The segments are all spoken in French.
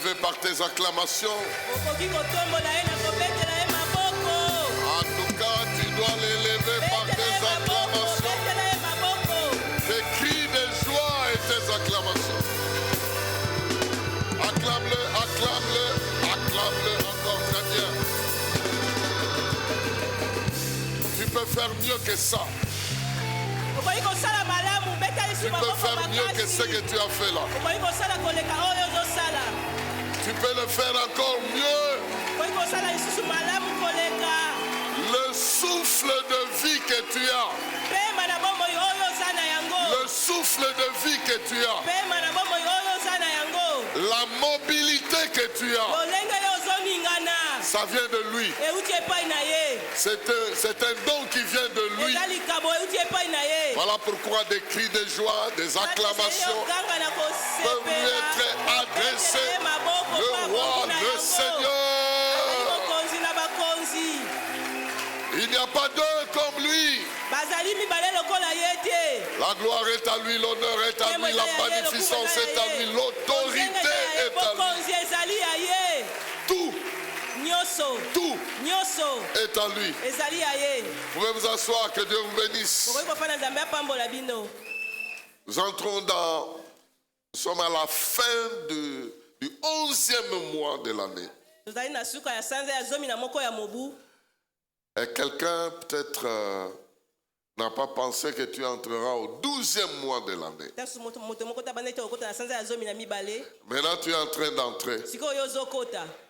l'élever par tes acclamations. En tout cas, tu dois l'élever par tes acclamations. Tes cris de joie et tes acclamations. Acclame-le, acclame-le, acclame-le encore très bien. Tu peux faire mieux que ça. Tu peux faire mieux que ce que tu as fait là. Tu peux le faire encore mieux. Le souffle de vie que tu as. Le souffle de vie que tu as. La mobilité que tu as. Ça vient de lui. C'est un don qui vient de lui. Voilà pourquoi des cris de joie, des acclamations peuvent lui être adressés. Le roi, le Seigneur. Il n'y a pas deux comme lui. La gloire est à lui, l'honneur est à lui, la magnificence est à lui, l'autorité est à lui. Tout est à lui. Vous pouvez vous asseoir, que Dieu vous bénisse. Nous entrons nous sommes à la fin du 11e mois de l'année. Et quelqu'un peut-être n'a pas pensé que tu entreras au 12e mois de l'année. Maintenant, tu es en train d'entrer. Tu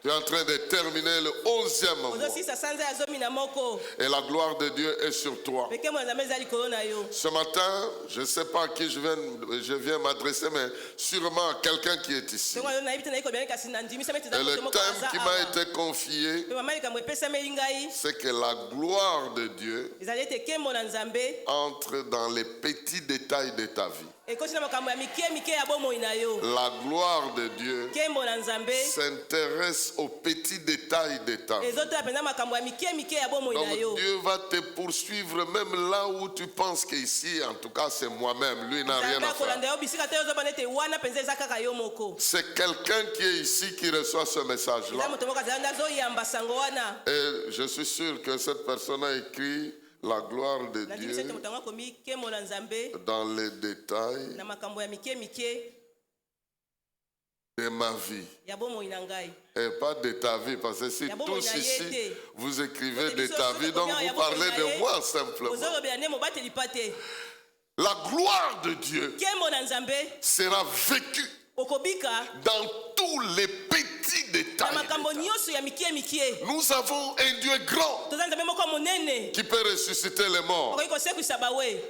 es en train de terminer le 11e mois. Et la gloire de Dieu est sur toi. Ce matin, je ne sais pas à qui je viens m'adresser, mais sûrement à quelqu'un qui est ici. Et le thème qui m'a été confié, c'est que la gloire de Dieu entre dans les petits détails de ta vie. La gloire de Dieu s'intéresse aux petits détails de ta vie. Donc Dieu va te poursuivre même là où tu penses qu'ici, en tout cas c'est moi-même, lui n'a rien à faire. C'est quelqu'un qui est ici qui reçoit ce message-là. Et je suis sûr que cette personne a écrit la gloire de Dieu dans les détails de ma vie. Et pas de ta vie, parce que si tous ici vous écrivez de ta vie, donc vous parlez de moi simplement. La gloire de Dieu sera vécue dans tous les petits détails. Nous avons un Dieu grand qui peut ressusciter les morts,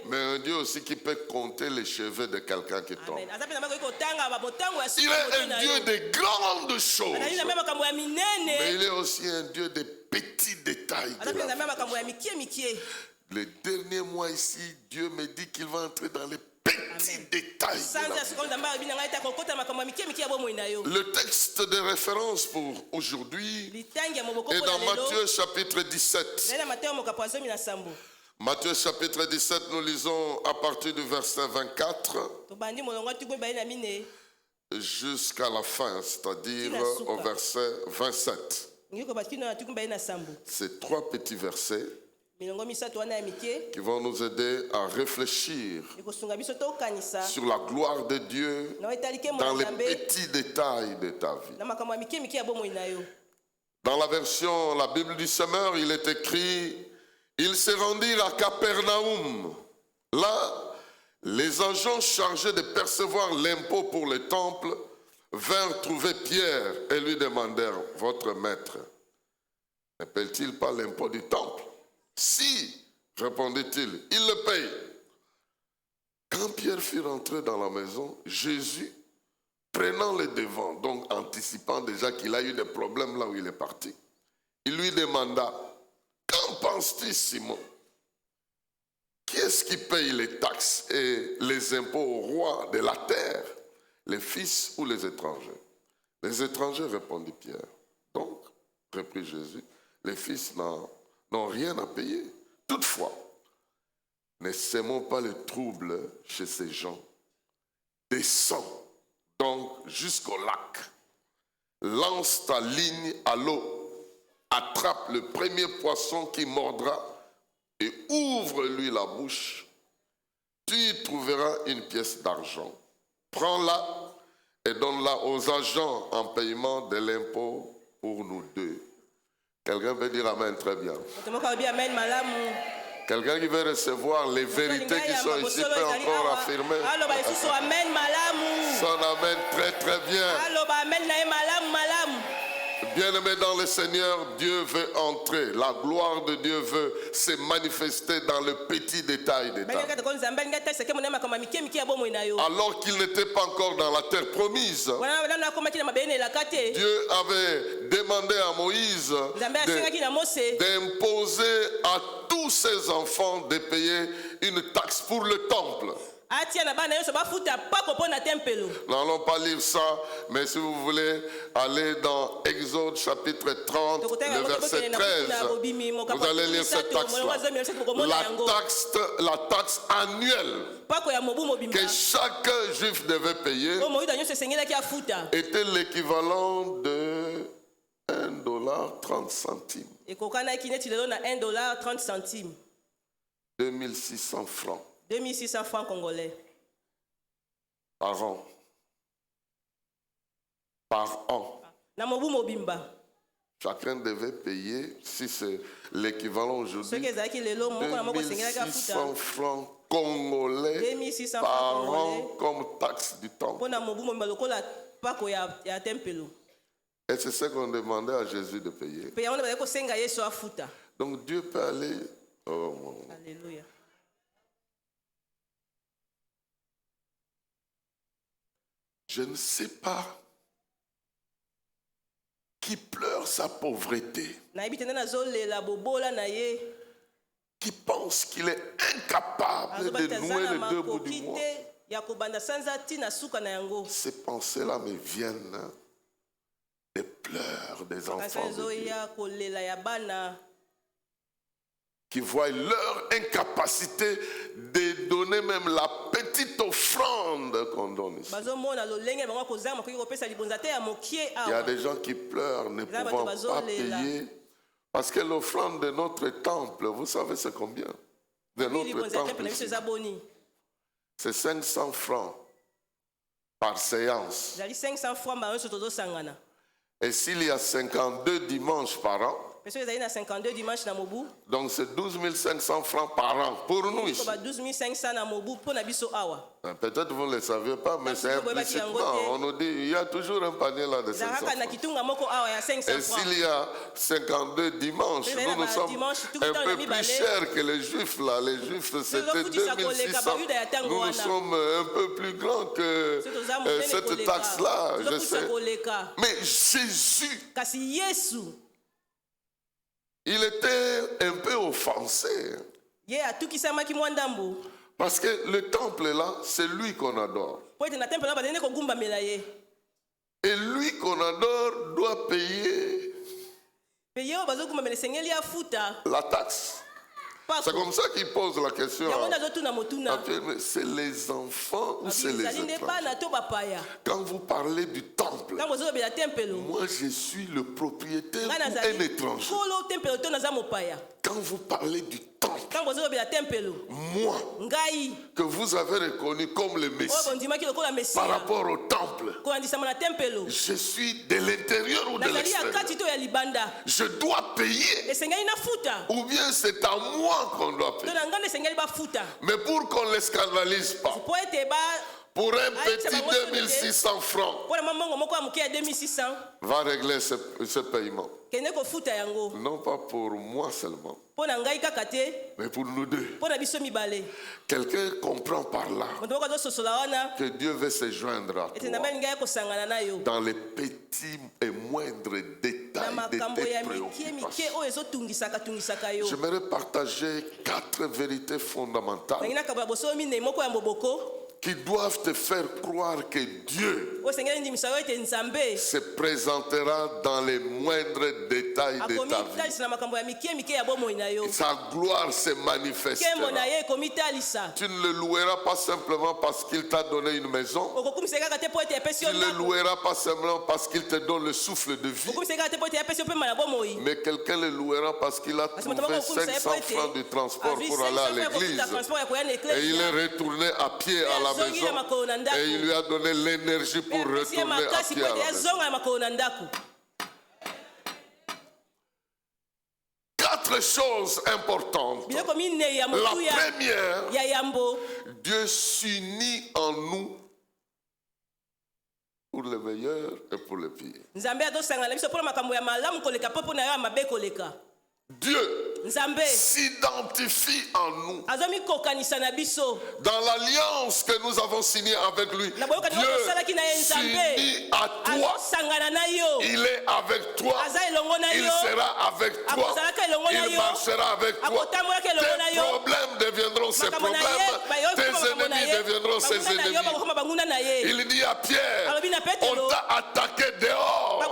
mais un Dieu aussi qui peut compter les cheveux de quelqu'un qui tombe. Il est un Dieu de grandes choses, mais il est aussi un Dieu de petits détails de la vie. Les derniers mois ici, Dieu me dit qu'il va entrer dans les petits détails. Le texte de référence pour aujourd'hui est dans Matthieu chapitre 17. Matthieu chapitre 17, nous lisons à partir du verset 24 jusqu'à la fin, c'est-à-dire au verset 27. Ces trois petits versets qui vont nous aider à réfléchir sur la gloire de Dieu dans les petits détails de ta vie. Dans la version, la Bible du Semeur, il est écrit: ils se rendirent à Capernaum. Là, les agents chargés de percevoir l'impôt pour le temple vinrent trouver Pierre et lui demandèrent: votre maître ne paie-t-il pas l'impôt du temple? Si, répondit-il, il le paye. Quand Pierre fut rentré dans la maison, Jésus, prenant le devant, donc anticipant déjà qu'il a eu des problèmes là où il est parti, il lui demanda: qu'en penses-tu, Simon? Qui est-ce qui paye les taxes et les impôts au roi de la terre, les fils ou les étrangers? Les étrangers, répondit Pierre. Donc, reprit Jésus, les fils n'ont rien à payer. Toutefois, ne sèmons pas le trouble chez ces gens. Descends donc jusqu'au lac. lance ta ligne à l'eau, attrape le premier poisson qui mordra et ouvre-lui la bouche. Tu y trouveras une pièce d'argent. Prends-la et donne-la aux agents en paiement de l'impôt pour nous deux. Quelqu'un veut dire amen très bien. Quelqu'un qui veut recevoir les vérités qui sont ici peut encore affirmer son amen très très bien. Bien-aimé dans le Seigneur, Dieu veut entrer. La gloire de Dieu veut se manifester dans le petit détail des détails. Alors qu'il n'était pas encore dans la terre promise, Dieu avait demandé à Moïse d'imposer à tous ses enfants de payer une taxe pour le temple. Nous n'allons pas lire ça, mais si vous voulez aller dans Exode chapitre 30, le verset 13, vous allez lire cette taxe-là. La taxe annuelle que chaque juif devait payer était l'équivalent de $1,30. 2600 francs. 2600 francs congolais. Par an. Par an. Chacun devait payer, si c'est l'équivalent aujourd'hui, 2600 francs congolais par an comme taxe du temple. Et c'est ce qu'on demandait à Jésus de payer. Donc Dieu peut aller... Oh. Alléluia. Je ne sais pas qui pleure sa pauvreté, qui pense qu'il est incapable de nouer les deux bouts du mois. Ces pensées-là me viennent des pleurs des enfants de Dieu, qui voient leur incapacité de donner même la petite offrande qu'on donne ici. Il y a des gens qui pleurent ne pouvant pas payer, parce que l'offrande de notre temple, vous savez c'est combien? De notre temple ici, c'est 500 francs par séance. Et s'il y a 52 dimanches par an, donc c'est 12 500 francs par an pour nous ici. Peut-être vous ne le saviez pas, mais c'est implicitement. On nous dit il y a toujours un panier là de 500 francs. Et s'il y a 52 dimanches, nous sommes un peu plus chers que les Juifs là. Les Juifs c'était 2600. Nous sommes un peu plus grands que cette taxe là, je sais. Mais Jésus, il était un peu offensé. Parce que le temple là, c'est lui qu'on adore. Et lui qu'on adore doit payer la taxe. C'est comme ça qu'il pose la question. C'est les enfants ou c'est les étrangers? Quand vous parlez du temple, moi je suis le propriétaire ou un étranger. Quand vous parlez du temple, moi, que vous avez reconnu comme le Messie, par rapport au temple, je suis de l'intérieur ou de l'extérieur. Je dois payer. Ou bien c'est à moi qu'on doit payer. Mais pour qu'on ne les scandalise pas, pour un petit 2600 francs, va régler ce paiement. Non pas pour moi seulement, mais pour nous deux. Quelqu'un comprend par là que Dieu veut se joindre à toi dans les petits et moindres détails de tes préoccupations. J'aimerais partager 4 vérités fondamentales qui doivent te faire croire que Dieu oyo esengeli ndimisa yo ete nzambe se présentera dans les moindres détails de akomi ta vie. talisa na makambo ya mike ya bomoi na yo Sa gloire se nkembo manifestera. na ye ekomi talisa Tu ne le loueras pas simplement parce qu'il t'a donné une maison. okokumisa kaka te mpo ete epesi Tu yo ne le ndako loueras pas simplement parce qu'il te donne le souffle de vie. okokumisa kaka te mpo ete epesi yo pema na bomoi Mais quelqu'un le louera parce qu'il a trouvé 500 francs de transport pour aller à l'église. Et il est retourné à pied à la maison. Et il lui a donné l'énergie pour retourner à pied à la maison. 4 choses importantes. La première, Dieu s'unit en nous pour le meilleur et pour le pire. Dieu s'identifie en nous. Dans l'alliance que nous avons signée avec lui, Dieu s'unit à toi. Il est avec toi. Il sera avec toi. Il marchera avec toi. Tes problèmes deviendront ses problèmes. Tes ennemis deviendront ses ennemis. Il dit à Pierre, on t'a attaqué dehors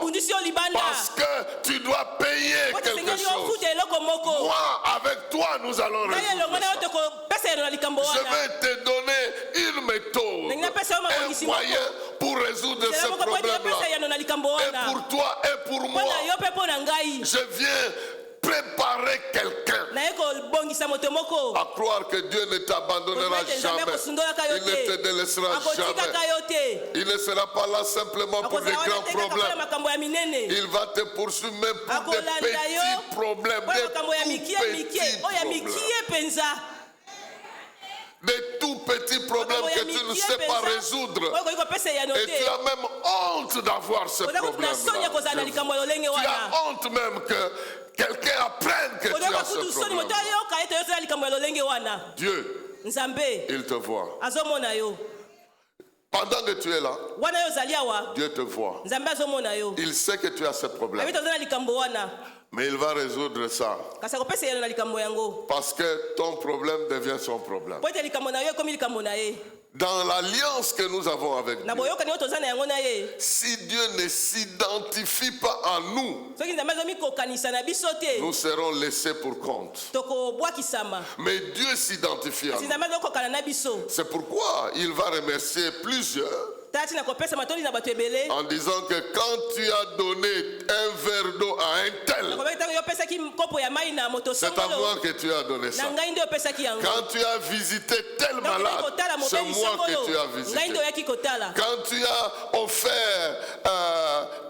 parce que tu dois payer quelque chose. Moi, avec toi, nous allons résoudre ça. Je vais te donner une méthode, un moyen pour résoudre ce problème-là. Et pour toi et pour moi, je viens préparer quelqu'un. À croire que Dieu ne t'abandonnera jamais. Il ne te délaissera jamais. Il ne sera pas là simplement pour des grands problèmes. Il va te poursuivre même pour des petits problèmes, des tout petits problèmes que tu ne sais pas résoudre. Et tu as même honte d'avoir ce problème-là. Tu as honte même que quelqu'un apprenne que tu as ce problème. Dieu, il te voit. Pendant que tu es là, Dieu te voit. Il sait que tu as ce problème. Mais il va résoudre ça. Parce que ton problème devient son problème. Dans l'alliance que nous avons avec Dieu, si Dieu ne s'identifie pas à nous, nous serons laissés pour compte. Mais Dieu s'identifie à nous. C'est pourquoi il va remercier plusieurs en disant que quand tu as donné un verre d'eau à un tel, c'est à moi que tu as donné ça. Quand tu as visité tel malade, c'est moi que tu as visité. Quand tu as offert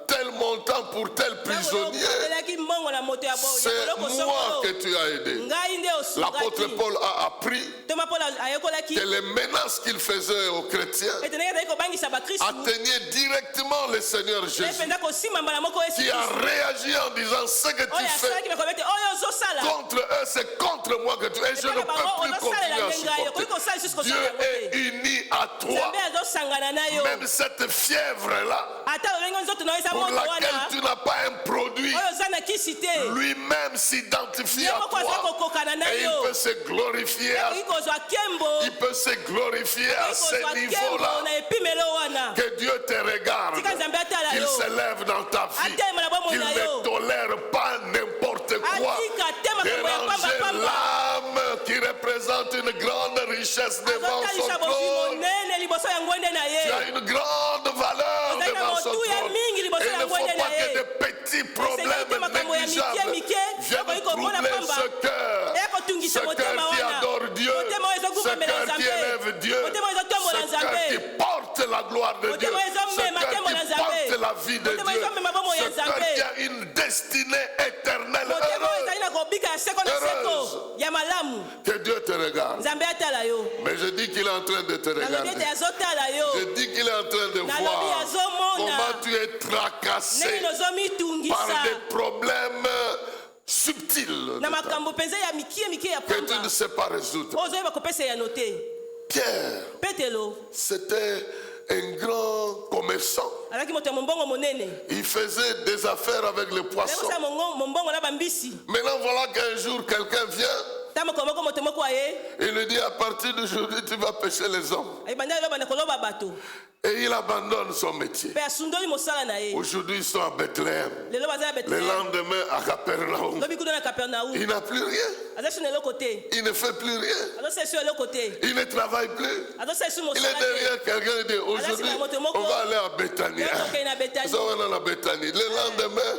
tel montant pour tel prisonnier, c'est moi que tu as aidé. L'apôtre Paul a appris que les menaces qu'il faisait aux chrétiens atteignaient directement le Seigneur Jésus, qui a réagi en disant: ce que tu fais contre eux, c'est contre moi que tu fais. Et je ne peux plus continuer à supporter. Dieu est uni à toi. Même cette fièvre-là, pour laquelle tu n'as pas un produit, lui-même s'identifie à toi. Et il peut se glorifier à ce niveau-là. Que Dieu te regarde, qu'il s'élève dans ta vie, qu'il ne tolère pas n'importe quoi. Déranger l'âme qui représente une grande richesse devant son trône. Tu as une grande valeur devant son trône. Et il ne faut pas que des petits problèmes négligeables viennent troubler ce cœur. Ce cœur qui adore Dieu, ce cœur qui élève Dieu, ce cœur qui porte la gloire de Dieu, ce cœur qui porte la vie de Dieu, ce cœur qui a une destinée éternelle heureuse. Que Dieu te regarde. Mais je dis qu'il est en train de te regarder. Je dis qu'il est en train de voir comment tu es tracassé par des problèmes subtils que tu ne sais pas résoudre. Pierre, c'était un grand commerçant. Il faisait des affaires avec les poissons. Maintenant voilà qu'un jour quelqu'un vient ntango moko moto moko aye Il lui dit, à partir d'aujourd'hui, tu vas pêcher les hommes. ebanda eloba na koloba bato Et il abandonne son métier. mpe asundoli mosala na ye Aujourd'hui, ils sont à Bethléem. lelo baza na Le Bethléem lendemain, à Capernaum. lobi kuna na Capernaum Il n'a plus rien. aza na eloko te Il ne fait plus rien. azosala esu eloko te Il ne travaille plus. azosala esu Il mosala est te derrière quelqu'un et dit, aujourd'hui, on va aller à Bethanie. tokende na Betani Ça va aller à Bethanie. Le lendemain,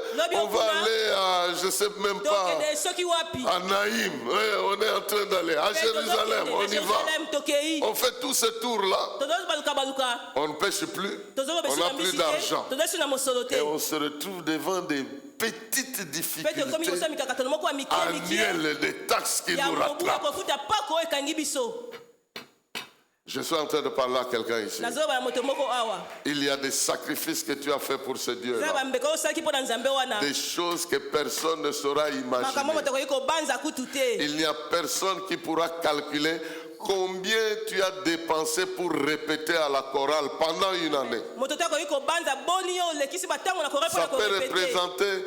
on va aller à, je ne sais même pas, tokende soki wapi à Naïm. Ouais, on est en train d'aller. À Jérusalem, on y va. tokei On fait tous ces tours-là. tozobaluka On ne pêche plus. On tozolobesu n'a na plus misike d'argent. tozosu na mosolo te Et on se retrouve devant des petites mpe tokomi difficultés kosala mikakatano moko ya mike annuelles, des taxes qui ya nous mobu ya rattrapent. kofuta pako oyo ekangi biso Je suis en train de parler à quelqu'un ici. nazoloba na moto moko awa Il y a des sacrifices que tu as fait pour ce eza Dieu-là. bambeka oyo osalaki mpo na nzambe wana Des choses que personne ne saura makambo imaginer. moto akoki kobanza kutu te Il n'y a personne qui pourra calculer combien tu as dépensé pour répéter à la chorale pendant une année. moto te akoki kobanza boni oyo olekisi batango na kore Ça mpona peut korepete représenter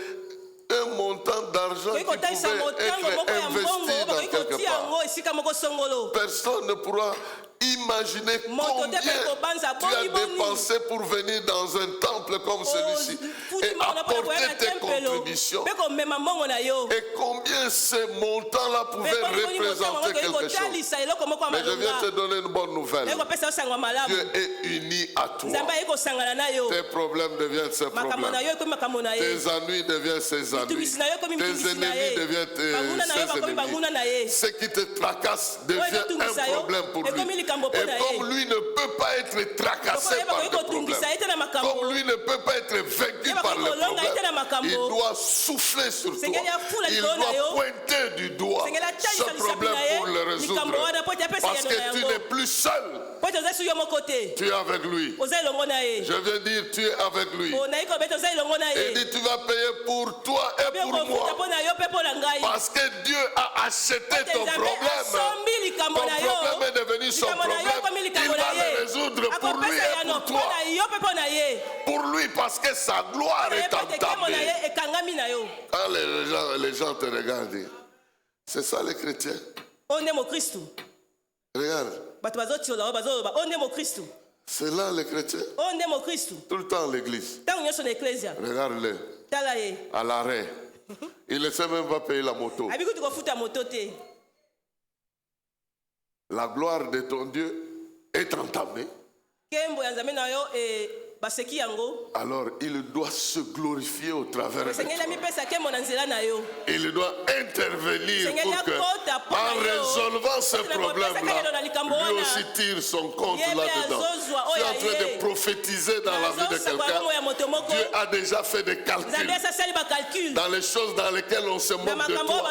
un montant d'argent okoki qui kotalisa pouvait motango moko être ya mbongo investi oyo dans bakoki quelque kotia part. yango esika moko songolo Personne ne pourra imaginer combien tu as dépensé pour venir dans un temple comme celui-ci et apporter tes contributions. mpe komema mbongo na yo Et combien ces montants-là pouvaient représenter quelque chose. kotalisa eloko moko ya Mais je viens te malonga donner une bonne nouvelle. ekopesa yo sango ya malamu Dieu est uni à toi. nzambe aye kosangana na yo Tes problèmes deviennent ses makambo na yo problèmes. ekomi makambo na ye Tes ennuis deviennent ses ennuis. mitungisi na yo ekomi Tes mitungisi na ennemis ye deviennent banguna na yo ses bakomi banguna na ennemis. ye Ce qui te tracasse devient un problème pour lui. Et comme lui ne peut pas être tracassé par des problèmes, comme lui ne peut pas être vaincu par les problèmes, il doit souffler sur toi. Il doit pointer du doigt ce problème pour le résoudre. Parce que tu n'es plus seul. Tu es avec lui. Je viens dire, tu es avec lui. Et dit, tu vas payer pour toi et pour moi. Parce que Dieu a acheté ton problème. Ton problème est devenu son problème. Il va le résoudre pour lui et pour toi. Pour lui, parce que sa gloire est entamée. Quand les gens te regardent, c'est ça les chrétiens. Regarde. C'est là les chrétiens. Tout le temps l'église. Regarde-le. À l'arrêt. Il ne sait même pas payer la moto. La gloire de ton Dieu est entamée. Alors il doit se glorifier au travers de toi. Il doit intervenir pour que, en résolvant ce problème-là, lui aussi tire son compte là-dedans. Tu es en train de prophétiser dans la vie de quelqu'un. Dieu a déjà fait des calculs dans les choses dans lesquelles on se moque de toi,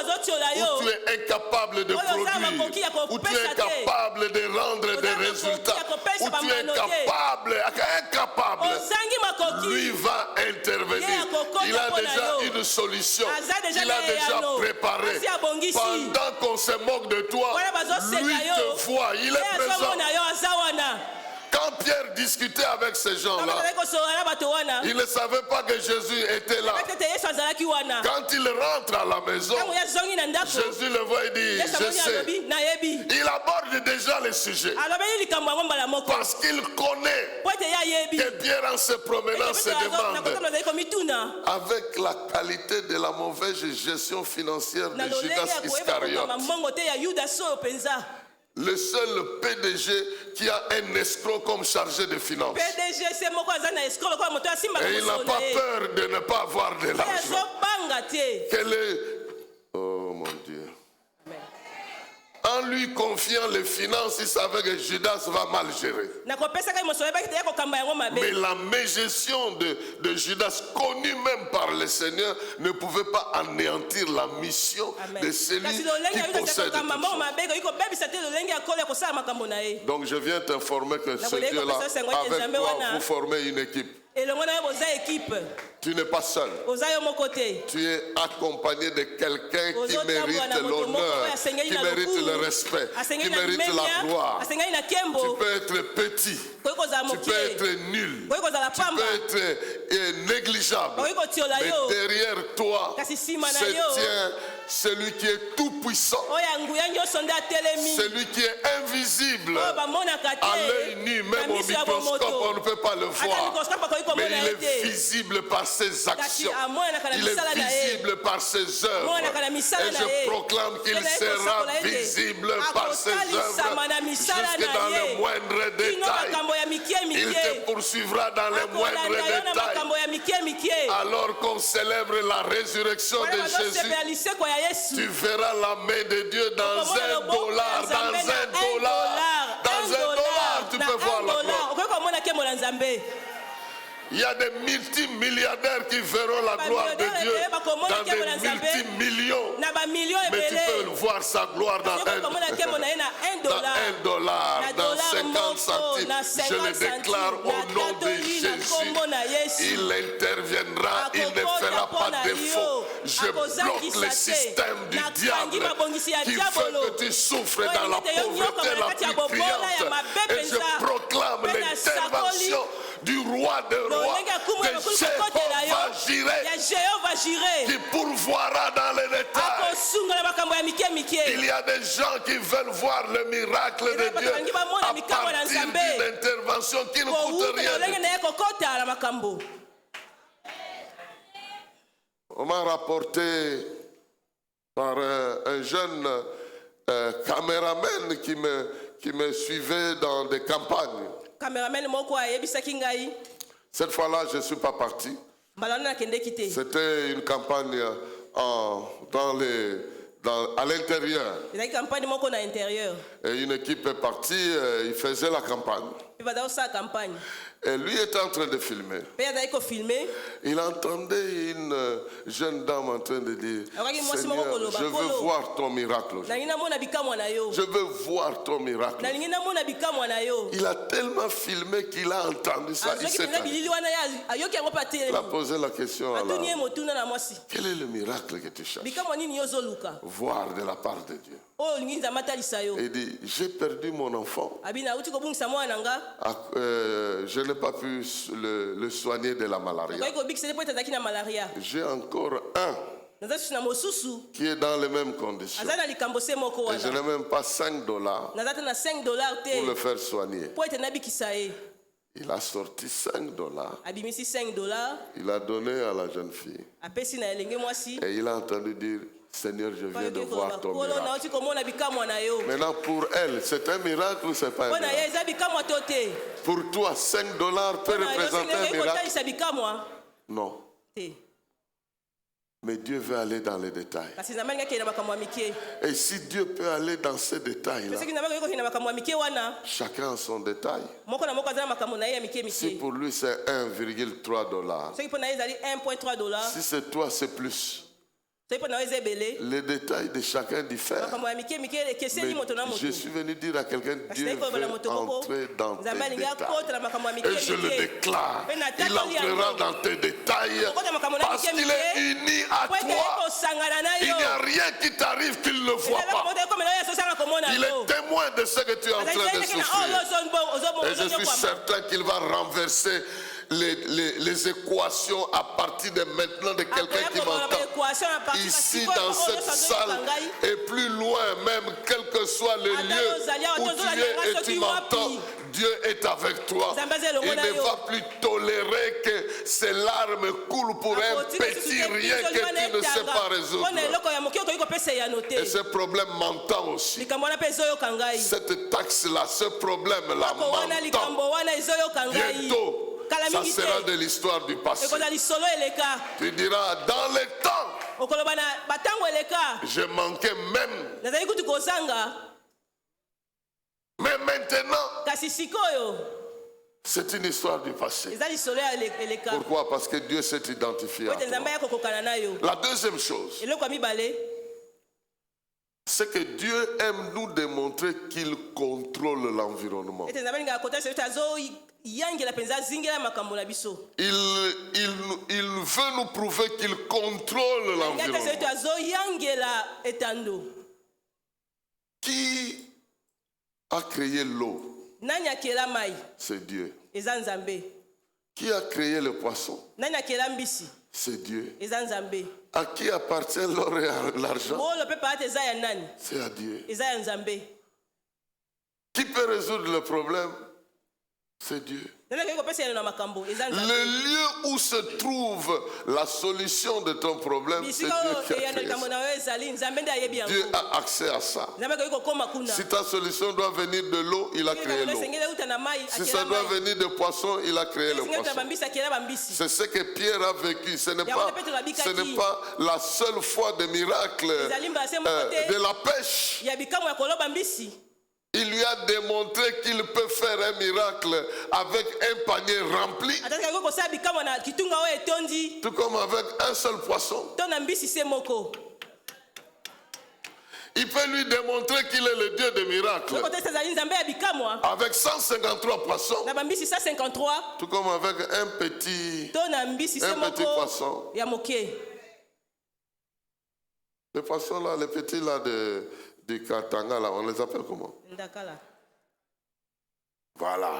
où tu es incapable de produire, où tu es incapable de rendre des résultats, où tu es incapable. Lui va intervenir. Il a déjà une solution. Il a déjà préparé. Pendant qu'on se moque de toi, lui te voit. Il est présent. Quand Pierre discutait avec ces gens-là, il ne savait pas que Jésus était là. Quand il rentre à la maison, Jésus le voit et dit, je sais. Il aborde déjà le sujet. Parce qu'il connaît que Pierre, en se promenant, se demande, avec la qualité de la mauvaise gestion financière de Judas Iscariote, le seul PDG qui a un escroc comme chargé de finances. Et il n'a pas peur de ne pas avoir de l'argent. Quel est... Oh mon Dieu. En lui confiant les finances, il savait que Judas va mal gérer. Mais la mégestion de Judas, connue même par le Seigneur, ne pouvait pas anéantir la mission de celui qui possède tout. Donc je viens t'informer que ce Dieu-là, avec toi, vous formez une équipe. Tu n'es pas seul. oza yo moko te. Tu es accompagné de quelqu'un qui Ozotambola mérite na moto moko l'honneur, oyo asengeli qui na mérite lokumu, le respect, qui asengeli na mérite la limemia, gloire. asengeli na Tu kembo, peux être petit, koki kozala tu peux mokie, être nul, koki kozala tu pamba, peux être négligeable. koki kotiola Mais yo, derrière toi kasi nsima na se yo, tient celui qui est tout puissant, oyo anguya nyonso nde atelemi, celui qui est invisible oyo bamonaka à l'œil te, nu, na même au miso ya microscope, on bomoto. ne peut pas le Ata voir. microscope akoki Mais komona il ye est te. visible par ses actions. amonanaka na Il est misala na ye. visible par ses œuvres. Amonanaka na misala Et na je ye. proclame qu'il Tozali sera kosakola ete visible par ses akotalisama œuvres na misala jusque na dans ye. les moindres Kino détails. makambo ya mikie Il mikie. te poursuivra dans les moindres Akolanda yo na détails. makambo ya mikie mikie. Alors qu'on célèbre la résurrection Wana de Jésus, bazosepela liseko ya Yesu. tu verras la main de Dieu dans Okomona un loboko dollar, ya dans Nzambe na un dollar, dans un dollar, tu na peux voir la $1. gloire. Okoki komona nkembo na Nzambe. Il y a des multimilliardaires qui verront la gloire de Dieu dans des multimillions. Na ba million Mais tu ebele. peux voir sa gloire dans Okoki komona nkembo na ye na dans $1. un dollar, Na dans dollar 50 moko, centimes. na Je le 50 déclare centimes, au nom de na kombo na Jésus. Yesu. Il interviendra, il ne fera pas défaut. Je bloque le système du diable qui veut que tu souffres dans la pauvreté la plus criante. Et je proclame l'intervention du roi de rois, de Jéhovah Jireh, qui pourvoira dans les détails. Il y a des gens qui veulent voir le miracle de Dieu à partir d'une intervention qui ne coûte rien. On m'a rapporté par un jeune caméraman qui me suivait dans des campagnes. Cette fois-là, je ne suis pas parti. C'était une campagne à l'intérieur. Et une équipe est partie, il faisait la campagne. Et lui était en train de filmer. Il entendait une jeune dame en train de dire, Seigneur, je veux voir ton miracle aujourd'hui. Je veux voir ton miracle. Il a tellement filmé qu'il a entendu ça. Il a posé la question à quel est le miracle que tu cherches? Voir de la part de Dieu. Il dit, j'ai perdu mon enfant. Je n'ai pas pu le soigner de la malaria. J'ai encore un qui est dans les mêmes conditions. Et je n'ai même pas $5 pour le faire soigner. Il a sorti $5. Il a donné à la jeune fille. Et il a entendu dire, Seigneur, je viens de voir ton miracle. Maintenant, pour elle, c'est un miracle ou c'est pas un miracle? Pour toi, $5 peut représenter un miracle? Non. Mais Dieu veut aller dans les détails. Et si Dieu peut aller dans ces détails-là, chacun a son détail. Si pour lui c'est $1,3, si c'est toi c'est plus. Les détails de chacun diffèrent. Mais je suis venu dire à quelqu'un, Dieu veut entrer dans tes détails. Et je le déclare, il entrera dans tes détails parce qu'il est uni à toi. Il n'y a rien qui t'arrive qu'il ne voit pas. Il est témoin de ce que tu es en train de souffrir. Et je suis certain qu'il va renverser les équations à partir de maintenant de quelqu'un qui m'entend ici dans cette salle et plus loin même, quel que soit le lieu où tu es et tu m'entends, Dieu est avec toi. Il ne va plus tolérer que ces larmes coulent pour un petit rien que tu ne sais pas résoudre. Et ce problème m'entend aussi. Cette taxe-là, ce problème-là m'entend. Bientôt, ça sera de l'histoire du passé. Tu diras, dans les temps, je manquais même. Mais maintenant, c'est une histoire du passé. Pourquoi? Parce que Dieu s'est identifié à toi. La deuxième chose, c'est que Dieu aime nous démontrer qu'il contrôle l'environnement. yangela penza zingela makambo na biso. Il veut nous prouver qu'il contrôle l'environnement. Ngata setu azo yangela etando. Qui a créé l'eau? Nani akela mai? C'est Dieu. Eza Nzambe. Qui a créé le poisson? Nani akela mbisi? C'est Dieu. Eza Nzambe. À qui appartient l'or et l'argent? Bolo pe pa eza ya nani? C'est à Dieu. Eza ya Nzambe. Qui peut résoudre le problème? C'est Dieu. Le lieu où se trouve la solution de ton problème, c'est Dieu qui a créé ça. Dieu a accès à ça. Si ta solution doit venir de l'eau, il a créé l'eau. Si ça doit venir de poisson, il a créé le poisson. C'est ce que Pierre a vécu. Ce n'est pas la seule fois de miracle de la pêche. Il lui a démontré qu'il peut faire un miracle avec un panier rempli, tout comme avec un seul poisson. Il peut lui démontrer qu'il est le Dieu des miracles avec 153 poissons, tout comme avec un petit poisson. Les poissons là, les petits là du Katanga là, on les appelle comment? Voilà.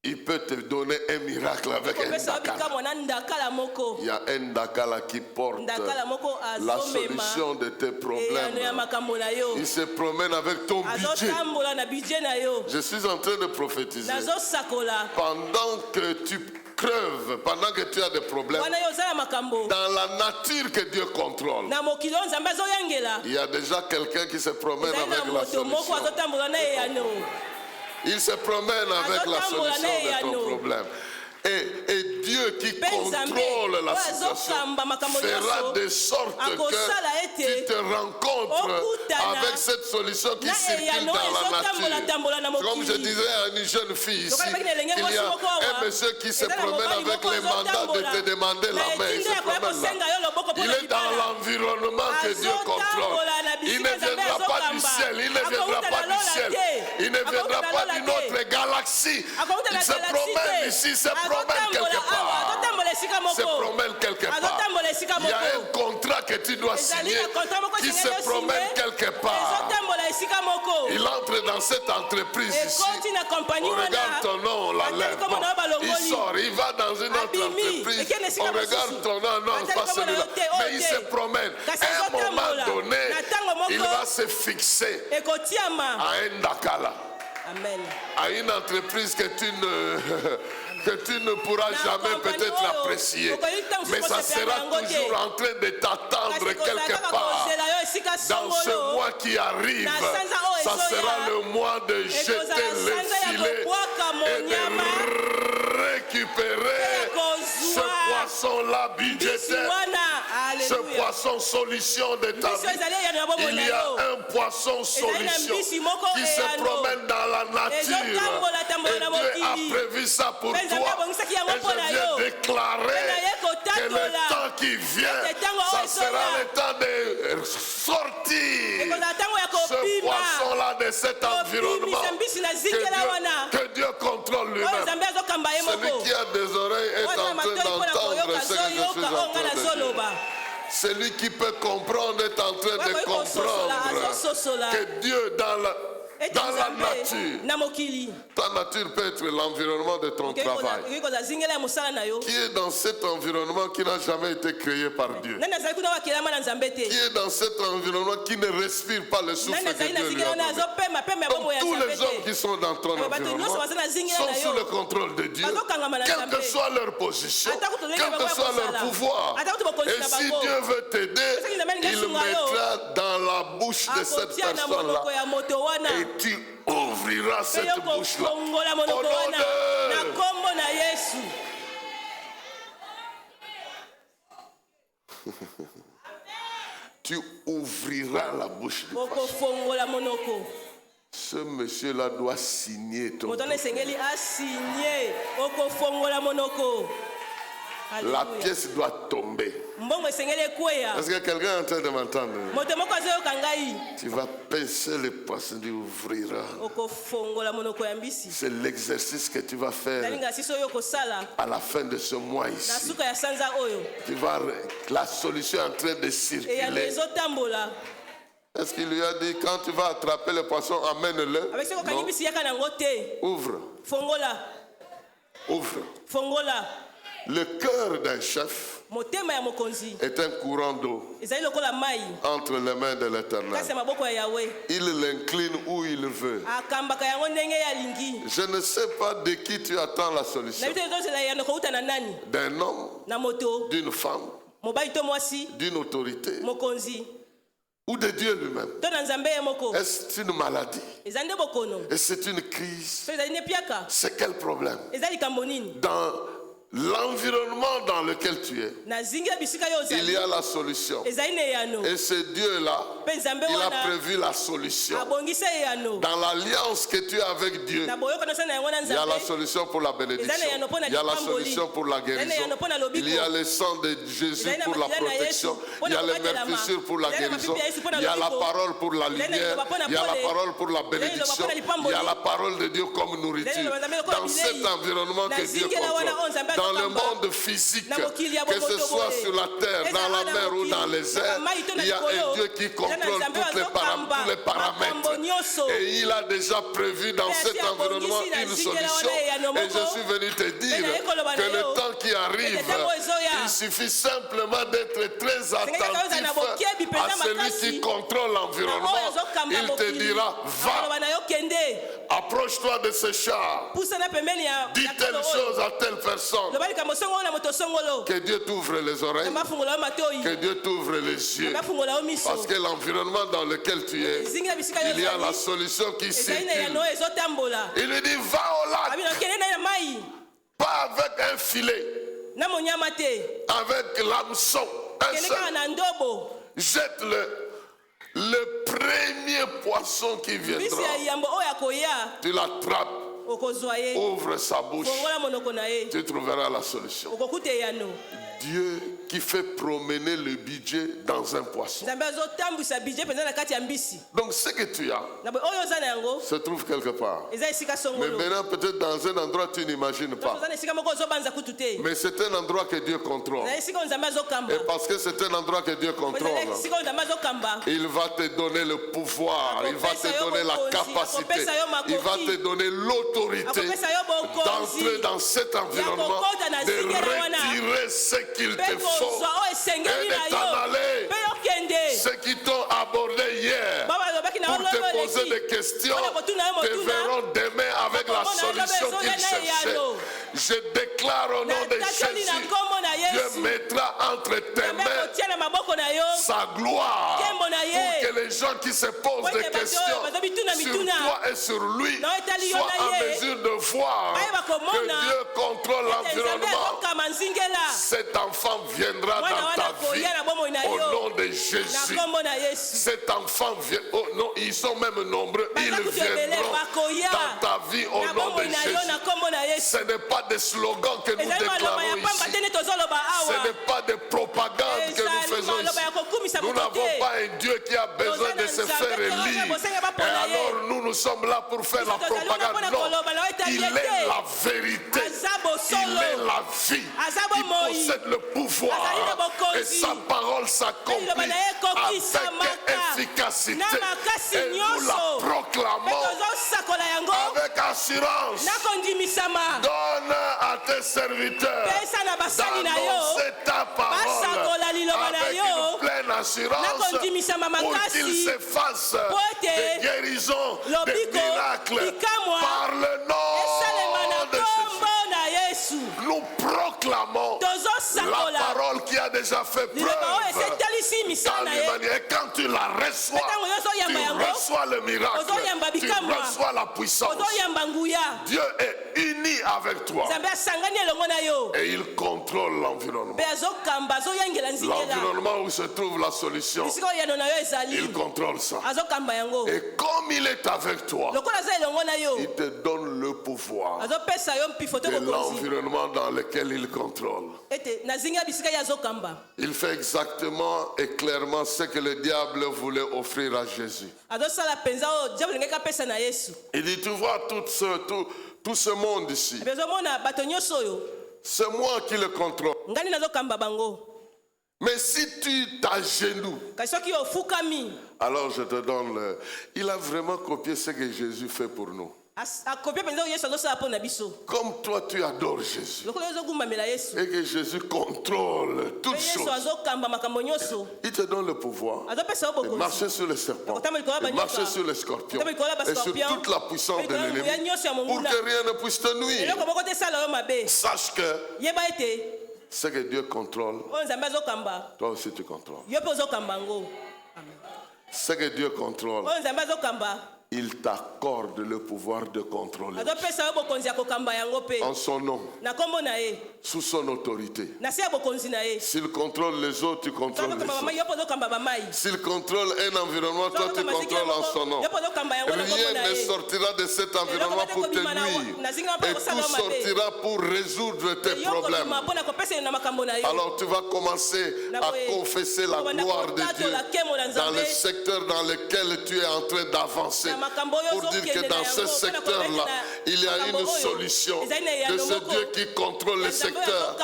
Il peut te donner un miracle avec un Ndakala. Il y a un Ndakala qui porte la solution de tes problèmes. Il se promène avec ton budget. Je suis en train de prophétiser. Pendant que tu crèves, pendant que tu as des problèmes, dans la nature que Dieu contrôle, il y a déjà quelqu'un qui se promène avec la solution. Il se promène avec la solution de ton problème. Et Dieu qui contrôle la situation fera de sorte que tu te rencontres avec cette solution qui circule dans la nature. Comme je disais à une jeune fille ici, il y a un monsieur qui se promène avec les mandats de te demander la main. Il se promène là. Il est dans l'environnement que Dieu contrôle. Il ne viendra pas du ciel. Il ne viendra pas du ciel. Il ne viendra pas d'une autre galaxie. Il se promène ici. Il se promène quelque part. Se promène quelque part. Il y a un contrat que tu dois signer qui se promène quelque part. Il entre dans cette entreprise ici. On regarde ton nom, on l'enlève. Il sort, il va dans une autre entreprise. On regarde ton nom, non, pas celui-là. Mais il se promène. À un moment donné, il va se fixer à un Ndakala. À une entreprise que tu ne pourras jamais peut-être apprécier. Mais ça sera toujours en train de t'attendre quelque part. Dans ce mois qui arrive, ça sera le mois de jeter les filets et de récupérer ce poisson-là budgétaire, ce poisson solution de ta vie. Il y a un poisson solution qui se promène dans la nature. Et Dieu a prévu ça pour toi. Et je viens déclarer que le temps qui vient, ça sera le temps de sortir ce poisson-là de cet environnement que Dieu contrôle lui-même. Celui qui a des oreilles est en train d'entendre ce que je suis en train de dire. Celui qui peut comprendre est en train de comprendre que Dieu dans la nature, ta nature peut être l'environnement de ton travail. Qui est dans cet environnement qui n'a jamais été créé par Dieu? Qui est dans cet environnement qui ne respire pas le souffle que Dieu lui a donné? Donc, tous les hommes qui sont dans ton environnement sont sous le contrôle de Dieu, quelle que soit leur position, quel que soit leur pouvoir. Et si Dieu veut t'aider, il mettra dans la bouche de cette personne-là et tu ouvriras cette bouche-là. Au nom de... Tu ouvriras la bouche du pasteur. Ce monsieur-là doit signer ton document. La pièce doit tomber. ntango esengeli ekweya. Est-ce que quelqu'un est en train de m'entendre? Moto moko azoyoka ngai. Tu vas pincer les poissons, tu ouvriras. Okofongola monoko ya mbisi. C'est l'exercice que tu vas faire Nalinga siso oyo kosala. à la fin de ce mois Na ici. suka ya sanza oyo. La solution est en train de Eyano circuler. ezotambola. Est-ce qu'il lui a dit, quand tu vas attraper le poisson, amène-le? Avec soko kangi Non. mbisi yaka nango te. Ouvre, Fongola. ouvre. Fongola. Le cœur d'un chef Motema ya mokonzi. est un courant d'eau Ezali lokola mai. entre les mains de l'Éternel. Kasi ya maboko ya Yahweh. Il l'incline où il veut. Akambaka yango ndenge ya lingi. Je ne sais pas de qui tu attends la solution. Na bito ezosela ya nokouta na nani? D'un homme, Na moto. d'une femme, Mobali to mwasi. d'une autorité Mokonzi. ou de Dieu lui-même. To na nzambe ye moko. Est-ce une maladie? Ezali nde bokono. Et c'est une crise? So ezali ne piaka. C'est quel problème? Ezali likambo nini? Dans l'environnement dans lequel tu es, Na zingi ya bisika yo il y ozali. a la solution. Ezali ne yano. Et ce Dieu-là, Pe nzambe il a wana. prévu la solution. Abongise yano. Dans l'alliance que tu as avec Dieu, Na boyoko na sana yango na il y a la nzambe. solution pour la bénédiction. Il y a la solution pour la guérison. Il y a le sang de Jésus pour la protection. Il y a les meurtrissures pour la guérison. Il y a la parole pour la lumière. Il y a la parole pour la bénédiction. Il y a la parole de Dieu comme nourriture. Dans cet environnement que Dieu contrôle, dans le monde physique, que ce soit sur la terre, dans la mer ou dans les airs, il y a un Dieu qui contrôle tous les paramètres. Et il a déjà prévu dans cet environnement une solution. Et je suis venu te dire que le temps qui arrive, il suffit simplement d'être très attentif à celui qui contrôle l'environnement. Il te dira, va, approche-toi de ce char, dis telle chose à telle personne. Que Dieu t'ouvre les oreilles, que Dieu t'ouvre les yeux. Parce que l'environnement dans lequel tu es, il y a la solution qui circule. Il lui dit, va au lac, pas avec un filet, avec l'hameçon, un seul. Jette le premier poisson qui viendra. Tu l'attrapes, ouvre sa bouche, tu trouveras la solution. Dieu qui fait promener le budget dans un poisson. Donc ce que tu as se trouve quelque part. Mais maintenant peut-être dans un endroit tu n'imagines pas. Mais c'est un endroit que Dieu contrôle. Et parce que c'est un endroit que Dieu contrôle, il va te donner le pouvoir, il va te donner la capacité, il va te donner l'autorité d'entrer dans cet environnement, de retirer ce qu'il te faut et de t'en aller. Ceux qui t'ont abordé hier pour te poser des questions te verront demain avec la solution qu'ils cherchaient. Je déclare au nom de Jésus, Dieu mettra entre tes mains sa gloire pour que les gens qui se posent des questions sur toi et sur lui soient en mesure de voir que Dieu contrôle l'environnement. Cet enfant viendra dans ta vie au nom de Jésus. Cet enfant vient, oh non, ils sont même nombreux, ils viendront dans ta vie au nom de Jésus. Ce n'est pas des slogans que nous déclarons ici. Ce n'est pas des propagandes que nous faisons ici. Nous n'avons pas un Dieu qui a besoin de se faire élire. Et alors nous sommes là pour faire la propagande. Non, il est la vérité. Il est la vie. Il possède le pouvoir. Et sa parole s'accomplit avec efficacité. Et nous la proclamons avec assurance. Donne à tes serviteurs d'annoncer ta parole avec une pleine assurance pour qu'ils s'effacent des guérisons, des miracles par le nom de Jésus. Nous proclamons la parole qui a déjà fait preuve dans l'humanité. Et quand tu la reçois, Ozoyamba tu yango. reçois le miracle, Ozoyamba tu bikamwa. reçois la puissance. Ozoyamba nguya. Dieu est uni avec toi Nzambe asangani elongo na yo. et il contrôle l'environnement. Mpe azokamba azoyangela nzingela. L'environnement où se trouve la solution, Bisika oyo yano na yo ezali. il contrôle ça. Azokamba yango. Et comme il est avec toi, Lokola aza elongo na yo. il te donne le pouvoir Azopesa yo mpifo to de bokonzi. l'environnement dans lequel il contrôle. Ete na zinga bisika ya azokamba. Il fait exactement et clairement ce que le diable voulait offrir à Jésus. Azosala penza oyo diable alingaki apesa na Yesu. Il dit, tu vois tout ce monde ici, Epe ozomona bato nyonso oyo. c'est moi qui le contrôle. Ngani nazokamba bango. Mais si tu t'agenouilles, Kasi soki ofukami. alors je te donne le... Il a vraiment copié ce que Jésus fait pour nous. Akopia penza oyo Yesu azosala mpo na biso. Comme toi tu adores Jésus Lokola ozogumbamela Yesu. et que Jésus contrôle toutes Pe Yesu choses, azokamba makambo nyonso. il te donne le pouvoir Azopesa yo de bokonzi. marcher sur les serpents, de marcher sur les scorpions et sur toute la puissance de l'ennemi pour que rien ne puisse te nuire. Eloko moko te sala yo mabe. Sache que Yeba ete ce que Dieu contrôle, oyo Nzambe azokamba. toi aussi tu contrôles. Yo mpe ozokamba ngo. Ce que Dieu contrôle, Oyo Nzambe azokamba. il t'accorde le pouvoir de contrôler Azopesa yo bokonzi ya kokamba yango mpe. en son nom, Na kombo na ye. sous son autorité. Na se ya bokonzi na ye. S'il contrôle les autres, tu contrôles les Azokamba bamai autres. yo mpe ozokamba bamai. S'il contrôle un environnement, toi tu contrôles en son nom. Yo mpe ozokamba yango na kombo Rien na ne ye. sortira de cet environnement pour te nuire. Et tout sortira pour résoudre tes Yo problèmes. kokima mpona kopesa yo na makambo na yo. Alors tu vas commencer à confesser la gloire de Dieu dans le secteur dans lequel tu es en train d'avancer. Pour dire que dans ce secteur-là, il y a une solution de ce Dieu qui contrôle le secteur.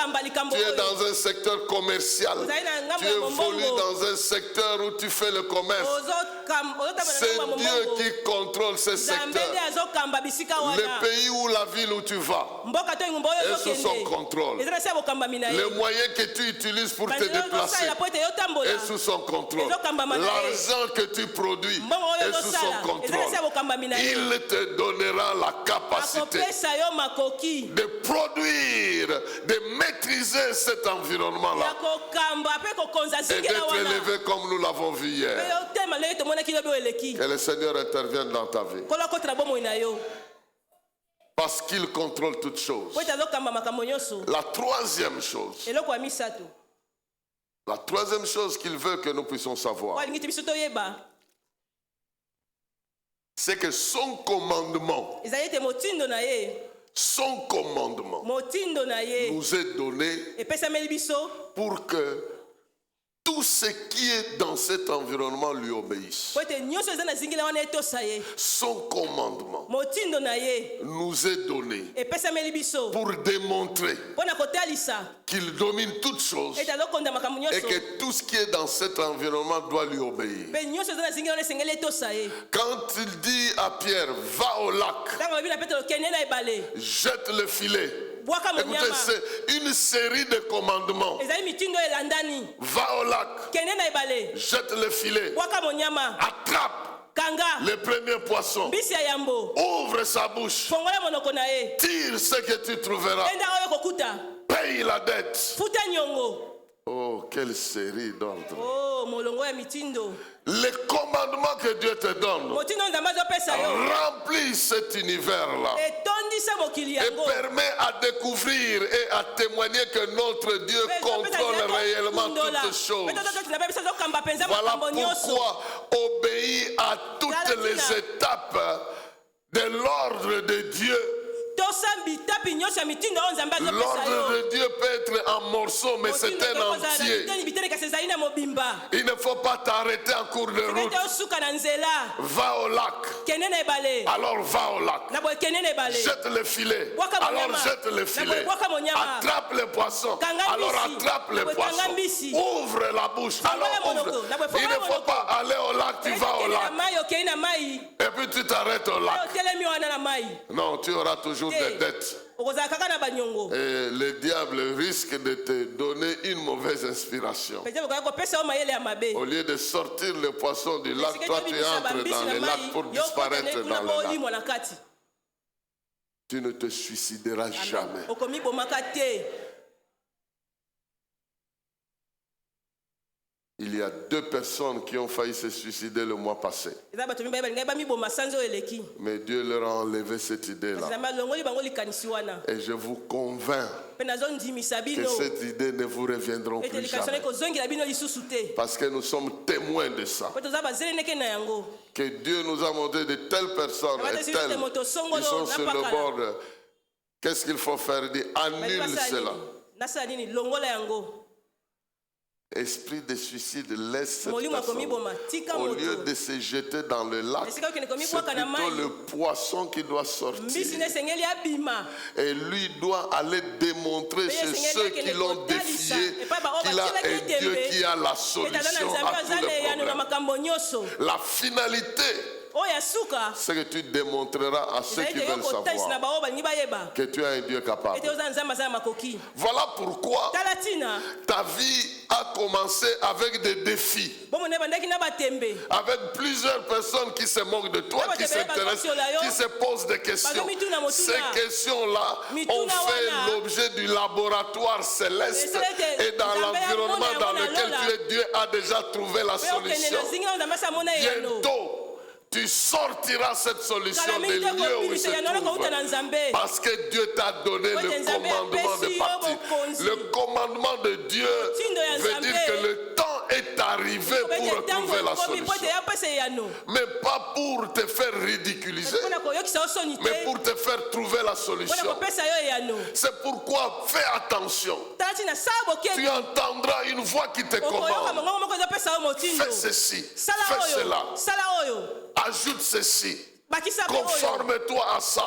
Tu es dans un secteur commercial. Tu évolues dans un secteur où tu fais le commerce. C'est Dieu qui contrôle ce secteur. Le pays ou la ville où tu vas est sous son contrôle. Les moyens que tu utilises pour te déplacer est sous son contrôle. L'argent que tu produis est sous son contrôle. Il te donnera la capacité de produire, de maîtriser cet environnement-là et d'être élevé comme nous l'avons vu hier. Que le Seigneur intervienne dans ta vie. Parce qu'il contrôle toutes choses. La troisième chose qu'il veut que nous puissions savoir, c'est que son commandement nous est donné pour que tout ce qui est dans cet environnement lui obéisse. Son commandement nous est donné pour démontrer qu'il domine toutes choses et que tout ce qui est dans cet environnement doit lui obéir. Quand il dit à Pierre, va au lac, jette le filet. Écoutez, c'est une série de commandements. Va au lac, jette le filet, attrape le premier poisson, ouvre sa bouche, tire ce que tu trouveras, paye la dette. Oh, quelle série d'ordres. Les commandements que Dieu te donne remplit cet univers-là et permet à découvrir et à témoigner que notre Dieu contrôle réellement toutes choses. Voilà pourquoi obéir à toutes les étapes de l'ordre de Dieu. L'ordre de Dieu peut être en morceaux, mais c'est un entier. Il ne faut pas t'arrêter en cours de route. Va au lac. Alors va au lac. Jette le filet. Alors jette le filet. Attrape les poissons. Alors attrape les poissons. Ouvre la bouche. Alors ouvre. Il ne faut pas aller au lac, tu vas au lac. Et puis tu t'arrêtes au lac. Non, tu auras toujours des dettes. Et le diable risque de te donner une mauvaise inspiration. Au lieu de sortir le poisson du lac, toi tu entres dans le lac pour disparaître dans le lac. Tu ne te suicideras jamais. Il y a 2 personnes qui ont failli se suicider le mois passé. Mais Dieu leur a enlevé cette idée-là. Et je vous convainc que cette idée ne vous reviendra plus jamais. Parce que nous sommes témoins de ça. Que Dieu nous a montré de telles personnes et telles qui sont sur le bord. Qu'est-ce qu'il faut faire? Il dit, annule cela. Esprit de suicide, laisse cette personne. Au lieu de se jeter dans le lac, c'est plutôt le poisson qui doit sortir. Et lui doit aller démontrer chez ceux qui l'ont défié qu'il a un Dieu qui a la solution à tous les problèmes. La finalité, c'est que tu démontreras à ceux qui veulent savoir que tu as un Dieu capable. Voilà pourquoi ta vie a commencé avec des défis, avec plusieurs personnes qui se moquent de toi, qui s'intéressent, qui se posent des questions. Ces questions-là ont fait l'objet du laboratoire céleste, et dans l'environnement dans lequel tu es, Dieu a déjà trouvé la solution. Bientôt, tu sortiras cette solution des lieux où il se trouve. Parce que Dieu t'a donné le commandement de partir. Le commandement de Dieu veut dire que le temps est arrivé pour retrouver la solution. Mais pas pour te faire ridiculiser, mais pour te faire trouver la solution. C'est pourquoi fais attention. Tu entendras une voix qui te commande. Fais ceci, fais cela. Ajoute ceci. Conforme-toi à ça.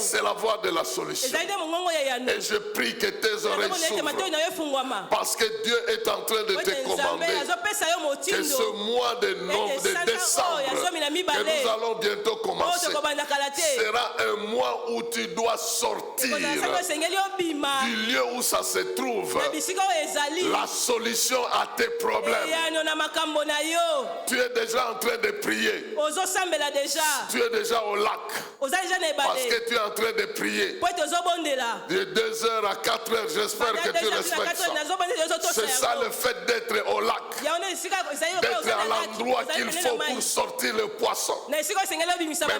C'est la voie de la solution. Et je prie que tes oreilles s'ouvrent. Parce que Dieu est en train de te commander que ce mois de décembre que nous allons bientôt commencer sera un mois où tu dois sortir du lieu où ça se trouve, la solution à tes problèmes. Tu es déjà en train de prier. Tu es déjà au lac. Parce que tu es en train de prier. De 2h à 4h, j'espère que tu respectes ça. C'est ça le fait d'être au lac. D'être à l'endroit qu'il faut pour sortir le poisson. Mais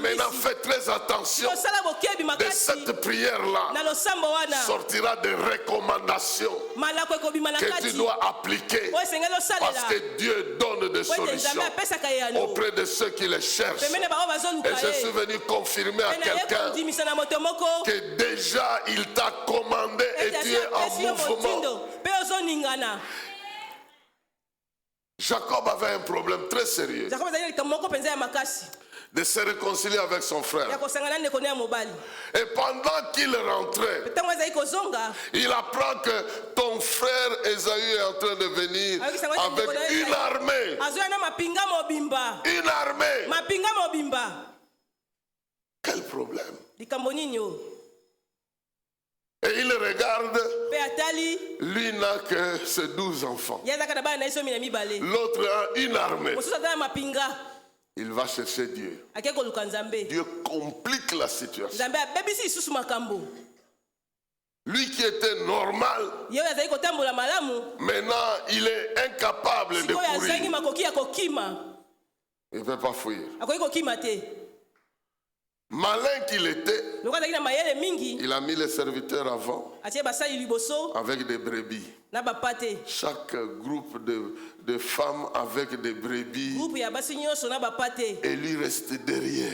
maintenant, fais très attention. De cette prière-là sortira des recommandations que tu dois appliquer. Parce que Dieu donne des solutions auprès de ceux qui les cherchent. Et je suis venu confirmer à quelqu'un que déjà il t'a commandé et tu es en mouvement. Jacob avait un problème très sérieux de se réconcilier avec son frère. Et pendant qu'il rentrait, il apprend que ton frère Ésaü est en train de venir avec une armée. Une armée. Quel problème? Et il regarde, lui n'a que ses 12 enfants. L'autre a une armée. Il va chercher Dieu. Dieu complique la situation. Lui qui était normal, maintenant il est incapable de courir. Il ne peut pas fuir. Malin qu'il était, il a mis les serviteurs avant avec des brebis. Chaque groupe de femmes avec des brebis, et lui restait derrière.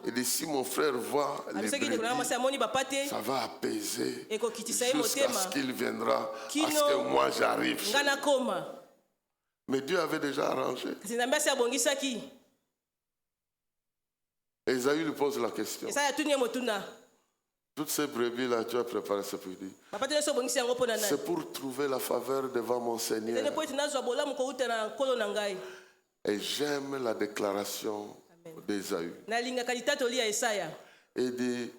Il dit, si mon frère voit les brebis, ça va apaiser jusqu'à ce qu'il viendra, à ce que moi j'arrive. Mais Dieu avait déjà arrangé. Ésaü lui pose la question. Toutes ces brebis-là, tu as préparé ce midi. C'est pour trouver la faveur devant mon Seigneur. Et j'aime la déclaration d'Ésaü. Il dit,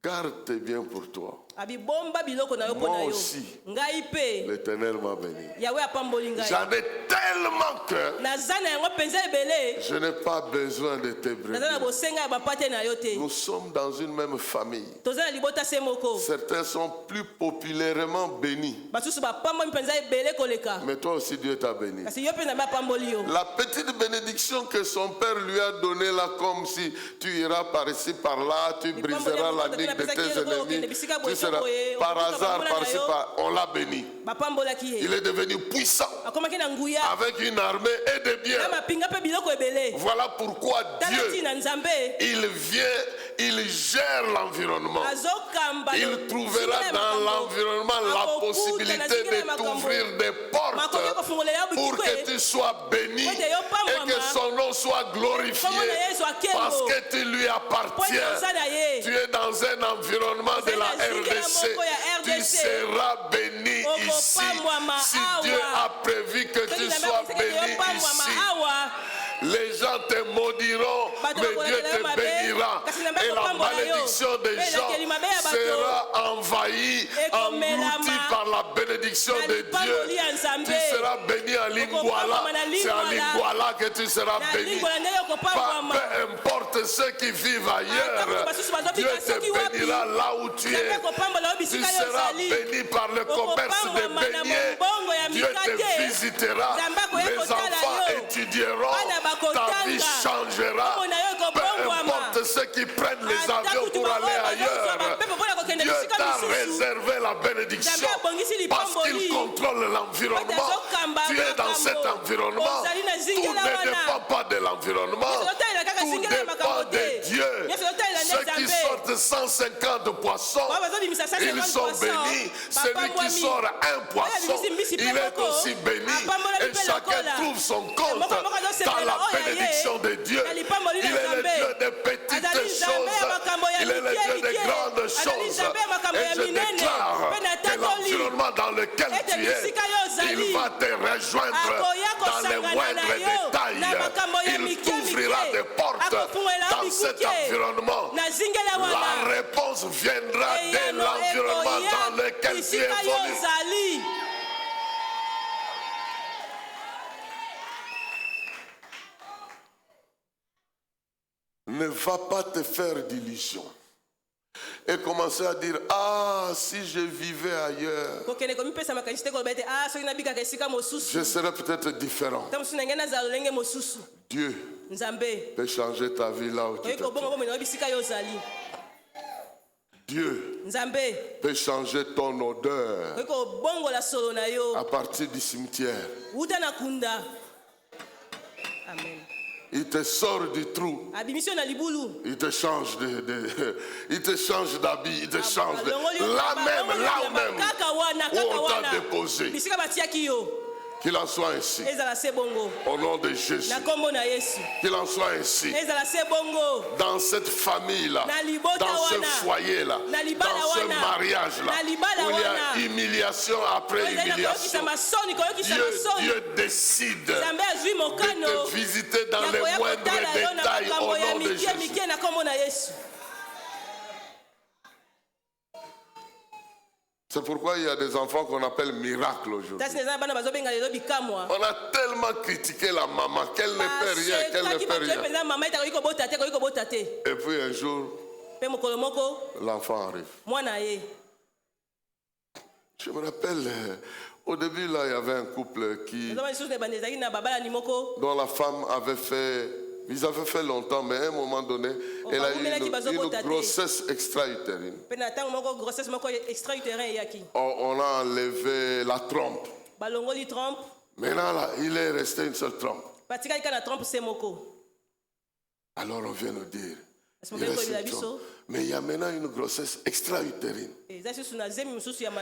garde tes biens pour toi. abibomba biloko na yo Moi pona yo aussi. ngai pe L'Éternel m'a béni. yawe apamboli ngai J'en ai tellement que naza na yango penza ebele je n'ai pas besoin de tes naza na brebis. bosenga ya bapate na yo te Nous sommes dans une même famille. toza na libota se moko Certains sont plus populairement bénis. basusu bapamboli mpenza ebele koleka Mais toi aussi, Dieu t'a béni. kasi yo mpe na bapamboli yo La petite bénédiction que son père lui a donnée là, comme si tu iras par ici, par là, tu briseras la nuque de tes ennemis, tu seras par hasard, par ici, par... On l'a béni. bapambolaki ye Il est devenu puissant akomaki na nguya avec une armée et des na biens. mapinga mpe biloko ebele Voilà pourquoi tala Dieu, ntina nzambe il vient, il gère l'environnement. azokamba Il trouvera dans l'environnement la possibilité de t'ouvrir des portes pour que tu sois béni et que son nom soit glorifié parce que tu lui appartiens. Tu es dans un environnement de la RDC. Tu seras béni ici. Si Dieu a prévu que tu sois béni ici, les gens te maudiront, mais Dieu te bénira. Et la malédiction des gens sera envahie, engloutie par la bénédiction de Dieu. Tu seras béni à Lingwala. C'est à Lingwala que tu seras béni. Peu importe ceux qui vivent ailleurs, Dieu te bénira là où tu es. Tu seras béni par le commerce des beignets. Dieu te visitera. Les enfants étudieront. Ta vie changera. Peu importe ceux qui prennent les avions pour aller ailleurs. Dieu t'a réservé la bénédiction parce qu'il contrôle l'environnement. Tu es dans cet environnement. Tout ne dépend pas de l'environnement. Tout dépend de Dieu. Ceux qui sortent 150 poissons, ils sont bénis. Celui qui sort un poisson, il est aussi béni. Et chacun trouve son compte dans la bénédiction de Dieu. Il est le Dieu des petites choses. Il est le Dieu des grandes choses. Et je déclare que l'environnement dans lequel tu es, il va te rejoindre dans les moindres détails. Il t'ouvrira des portes dans cet environnement. La réponse viendra de l'environnement dans lequel tu évolues. Ne va pas te faire d'illusions et commencer à dire, ah, si je vivais ailleurs, je serais peut-être différent. Dieu peut changer ta vie là où tu te trouves. Dieu peut changer ton odeur à partir du cimetière. Amen. Il te sort du trou. Il te change il te change d'habit. Il te change là où même où on t'a déposé. Qu'il en soit ainsi. Au nom de Jésus. Qu'il en soit ainsi. Dans cette famille-là, dans ce foyer-là, dans ce mariage-là, où il y a humiliation après humiliation, Dieu décide de te visiter dans les moindres détails au nom de Jésus. C'est pourquoi il y a des enfants qu'on appelle miracles aujourd'hui. On a tellement critiqué la maman qu'elle ne fait rien, qu'elle ne fait rien. Et puis un jour, l'enfant arrive. Je me rappelle, au début là, il y avait un couple dont la femme avait fait... Ils avaient fait longtemps, mais à un moment donné, elle a eu une grossesse extra-utérine. On a enlevé la trompe. Maintenant, là, il est resté une seule trompe. Alors on vient nous dire, mais il y a maintenant une grossesse extra-utérine.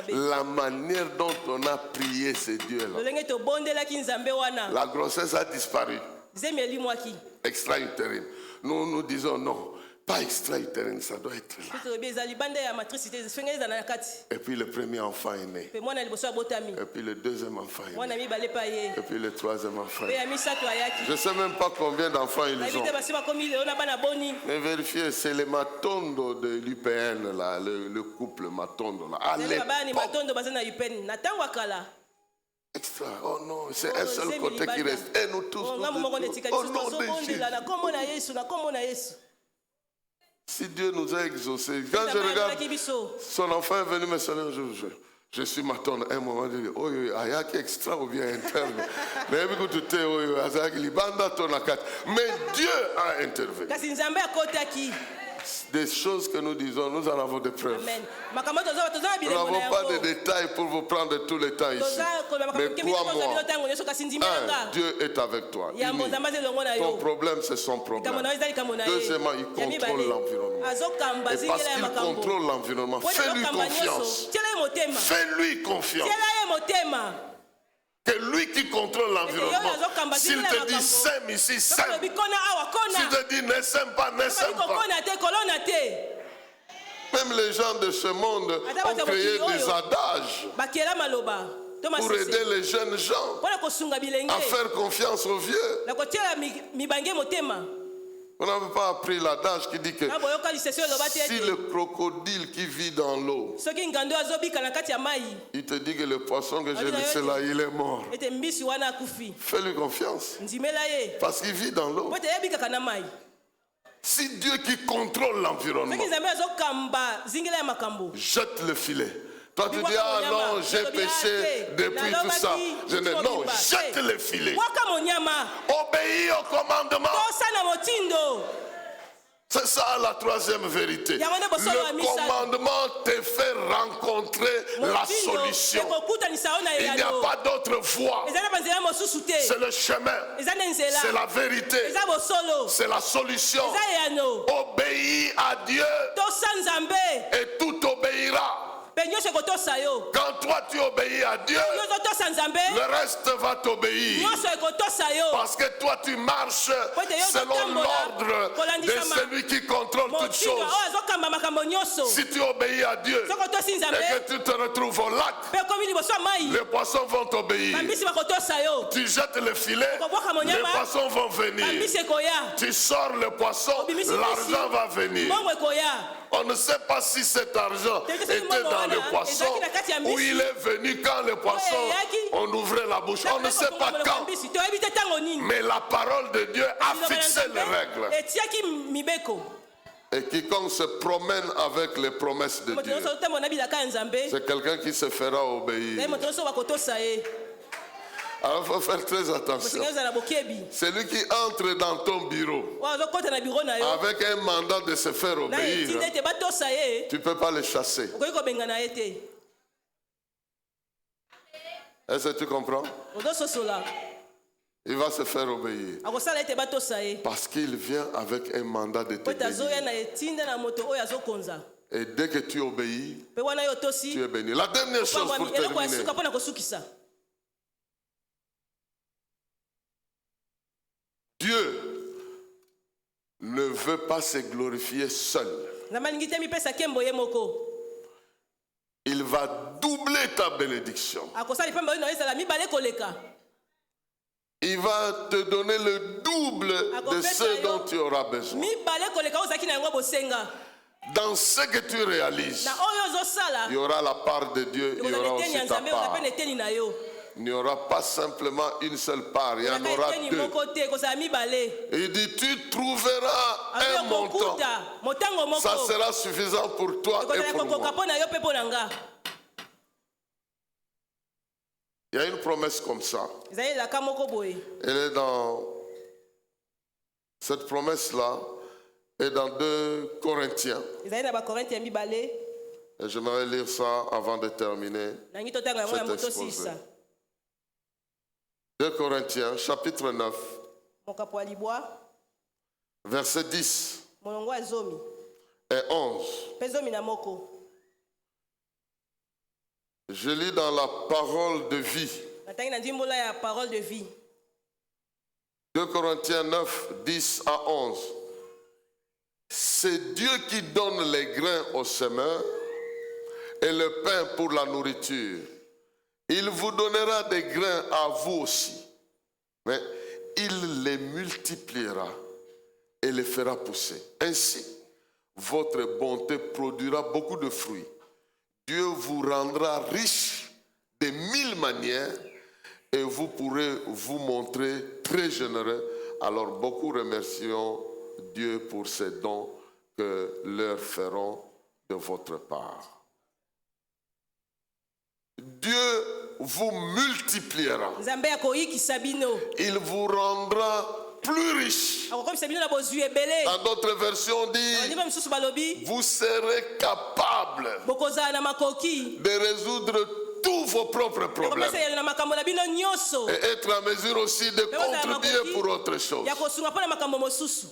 La manière dont on a prié ces dieux-là, la grossesse a disparu. Extra-utérine. Nous disons non. pas extra-utérin, ça doit être là. Soki toyebi eza libanda ya matrice te fenge eza na kati. Et puis le premier enfant est né. Pe mwana liboso abotami. Et puis le deuxième enfant est né. Mwana mibale pa ye. Et puis le troisième enfant Pe est né. ya misato ayaki. Je ne sais même pas combien d'enfants ils Nayebi ont. te basi bakomi lelo na bana boni. Mais vérifiez, c'est le Matondo de l'UPN, là, le couple Matondo. Là. À Zeli baba ni l'époque, matondo baza na UPN. Na tango akala. extra. Oh non, c'est Oh, un seul c'est côté qui Milibanda. reste. Et nous tous, Oh, nous ngamu moko tous, netika au biso nom de tozobondela Jésus. na kombo na Yesu na kombo na Yesu. Si Dieu nous a exaucés, quand je regarde, son enfant est venu me saluer, je suis Matondo. À un moment, je dis, oh, ayaki extra ou bien interne. Mais Dieu a intervenu. Kasi nzambe akotaki. Des choses que nous disons, nous en avons des preuves. Amen. Makambo tozo tozo na Nous bilengo na n'avons pas de yango. détails pour vous prendre tout le temps ici. Toza ko na Mais makambo kemi ko crois-moi, zabilo tango nyoso kasi ndimanga. Dieu est avec toi. Ya Unis. mbozamba zelongo na Ton yo. problème, c'est son problème. Deuxièmement, il contrôle l'environnement. Et parce qu'il contrôle l'environnement, fais-lui confiance. Fais-lui confiance. Que lui qui contrôle l'environnement, s'il te dit sème ici, sème. S'il te dit ne sème pas, ne sème pas. Même les gens de ce monde ont créé des adages pour aider les jeunes gens à faire confiance aux vieux. On n'avait pas appris l'adage qui dit que si le crocodile qui vit dans l'eau, il te dit que le poisson que j'ai laissé là, il est mort. Fais-lui confiance. Parce qu'il vit dans l'eau. Si Dieu qui contrôle l'environnement jette le filet. Toi tu dis, ah non, j'ai péché depuis tout ça. Je dis, non, jette le filet. Obéis au commandement. C'est ça la troisième vérité. Le commandement te fait rencontrer la solution. Il n'y a pas d'autre voie. C'est le chemin. C'est la vérité. C'est la solution. Obéis à Dieu et tout obéira. Quand toi tu obéis à Dieu, le reste va t'obéir. Parce que toi tu marches selon l'ordre de celui qui contrôle toutes choses. Si tu obéis à Dieu et que tu te retrouves au lac, les poissons vont t'obéir. Tu jettes le filet, les poissons vont venir. Tu sors le poisson, l'argent va venir. On ne sait pas si cet argent était dans le poisson ou il est venu quand le poisson, on ouvrait la bouche. On ne sait pas quand. Mais la parole de Dieu a fixé les règles. Et quiconque se promène avec les promesses de Dieu, c'est quelqu'un qui se fera obéir. Alors il faut faire très attention. Celui qui entre dans ton bureau avec un mandat de se faire obéir, tu ne peux pas le chasser. Est-ce que tu comprends? Il va se faire obéir. Parce qu'il vient avec un mandat de te bénir. Et dès que tu obéis, tu es béni. La dernière chose pour terminer. Dieu ne veut pas se glorifier seul. Il va doubler ta bénédiction. Il va te donner le double de ce dont tu auras besoin. Dans ce que tu réalises, il y aura la part de Dieu, il y aura aussi ta part. Il n'y aura pas simplement une seule part, il y en aura deux. Et il dit, tu trouveras un montant. Ça sera suffisant pour toi et pour moi. Il y a une promesse comme ça. Elle est dans... Cette promesse-là est dans 2 Corinthiens. Et j'aimerais lire ça avant de terminer cet exposé. 2 Corinthiens, chapitre 9, verset 10 et 11. Je lis dans la parole de vie. 2 Corinthiens 9, 10 à 11. C'est Dieu qui donne les grains aux semeurs et le pain pour la nourriture. Il vous donnera des grains à vous aussi, mais il les multipliera et les fera pousser. Ainsi, votre bonté produira beaucoup de fruits. Dieu vous rendra riche de 1000 manières et vous pourrez vous montrer très généreux. Alors beaucoup remercions Dieu pour ces dons que leur feront de votre part. Dieu vous multipliera. Nzambe akoyikisa bino. Il vous rendra plus riche. Akokomisa bino na bozwi ebele. Dans d'autres versions, on dit, Ndima misusu balobi. vous serez capable Bokozala na makoki. de résoudre tous vos propres problèmes Akokomisa na makambo na bino nyonso. et être en mesure aussi de contribuer pour autre chose. Ya kosunga pona makambo mosusu.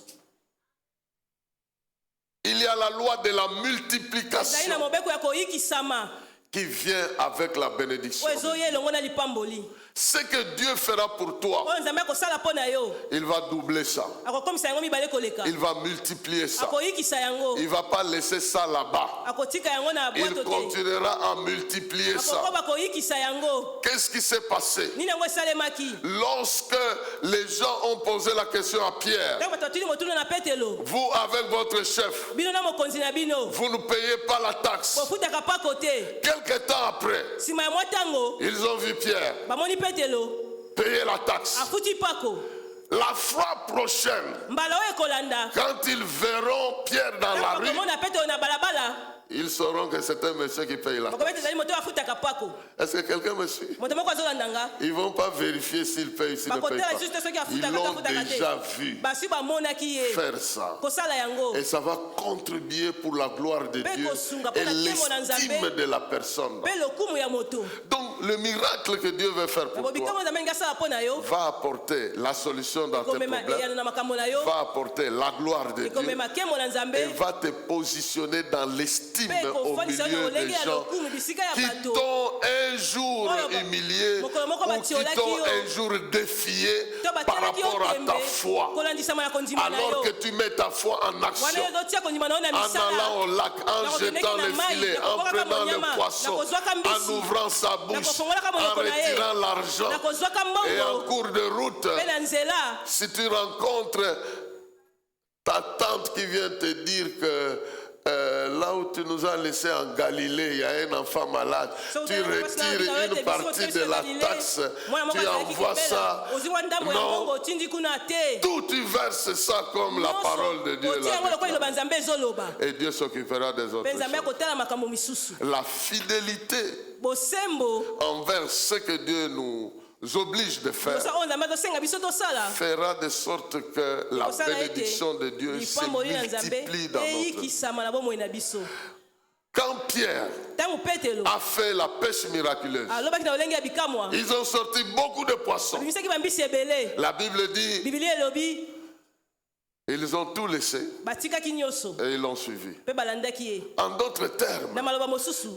Il y a la loi de la Zaina multiplication mobeko ya koyikisama. qui vient avec la bénédiction. Ozoye longo na lipamboli. Ce que Dieu fera pour toi, Oyo Nzambe akosala pona yo. il va doubler ça. Akokomisa yango mibale koleka. Il va multiplier ça. Akoyikisa yango. Il ne va pas laisser ça là-bas. Akotika yango na Il boito te. continuera à multiplier ça. Akokoba koyikisa yango. Qu'est-ce qui s'est passé? Nini yango esalemaki? Lorsque les gens ont posé la question à Pierre, Tango bato batuli motuna na Petelo. vous avec votre chef, Bino na mokonzi na bino. vous ne payez pas la taxe. Bofutaka pa kote. Quelque temps après, Sima ya mwa tango. ils ont vu Pierre Bamoni Petelo. payer la taxe. Afuti pako. La fois prochaine, Mbala oyo ekolanda. quand ils verront Pierre dans la Tango rue, bakomona Petelo na balabala. ils sauront que c'est un monsieur qui paye la taxe. Bakobeta ezali moto afutaka pako. Est-ce que quelqu'un me suit? Moto moko azolanda nga. Ils ne vont pas vérifier s'il paye, s'il ne paye Bakotela pas. juste soki Ils afutaka l'ont afutaka déjà te. vu Basi bamonaki ye. faire ça. Kosala yango. Et ça va contribuer pour la gloire de Pe Dieu kosunga et mpona nkemo na l'estime Nzambe. de la personne. Pe lokumu ya moto. Donc le miracle que Dieu veut faire pour Bobikamo toi Nzambe ngasala pona yo. va apporter la solution dans tes Komema problèmes, eyano na makambo na yo. va apporter la gloire de Dieu Komema kemo na et Nzambe. va te positionner dans l'estime Pe au kofandisa milieu olenge des ya gens lokumu bisika ya qui bato. t'ont un jour humilié mokolo moko ou qui batiolaki t'ont yo. un jour défié To par batiolaki yo rapport à ta tembe. foi. Kolandisama na kondima na Alors yo. que tu mets ta foi en Wana action, yo dotia kondima na yo na en misala. allant au lac, en jetant les filets, en prenant le poisson, en ouvrant sa bouche, en retirant l'argent, Nakozwaka et en mbongo. cours de route, Pe na nzela. si tu rencontres ta tante qui vient te dire que là où tu nous as laissé en Galilée, il y a un enfant malade, tu retires une partie de la taxe, tu envoies ça. Non, tout tu verses ça comme la parole de Dieu. Et Dieu s'occupera des autres choses. La fidélité envers ce que Dieu nous oblige de faire fera de sorte que la bénédiction de Dieu se multiplie dans notre vie. Quand Pierre a fait la pêche miraculeuse, ils ont sorti beaucoup de poissons. La Bible dit, ils ont tout laissé et ils l'ont suivi. En d'autres termes,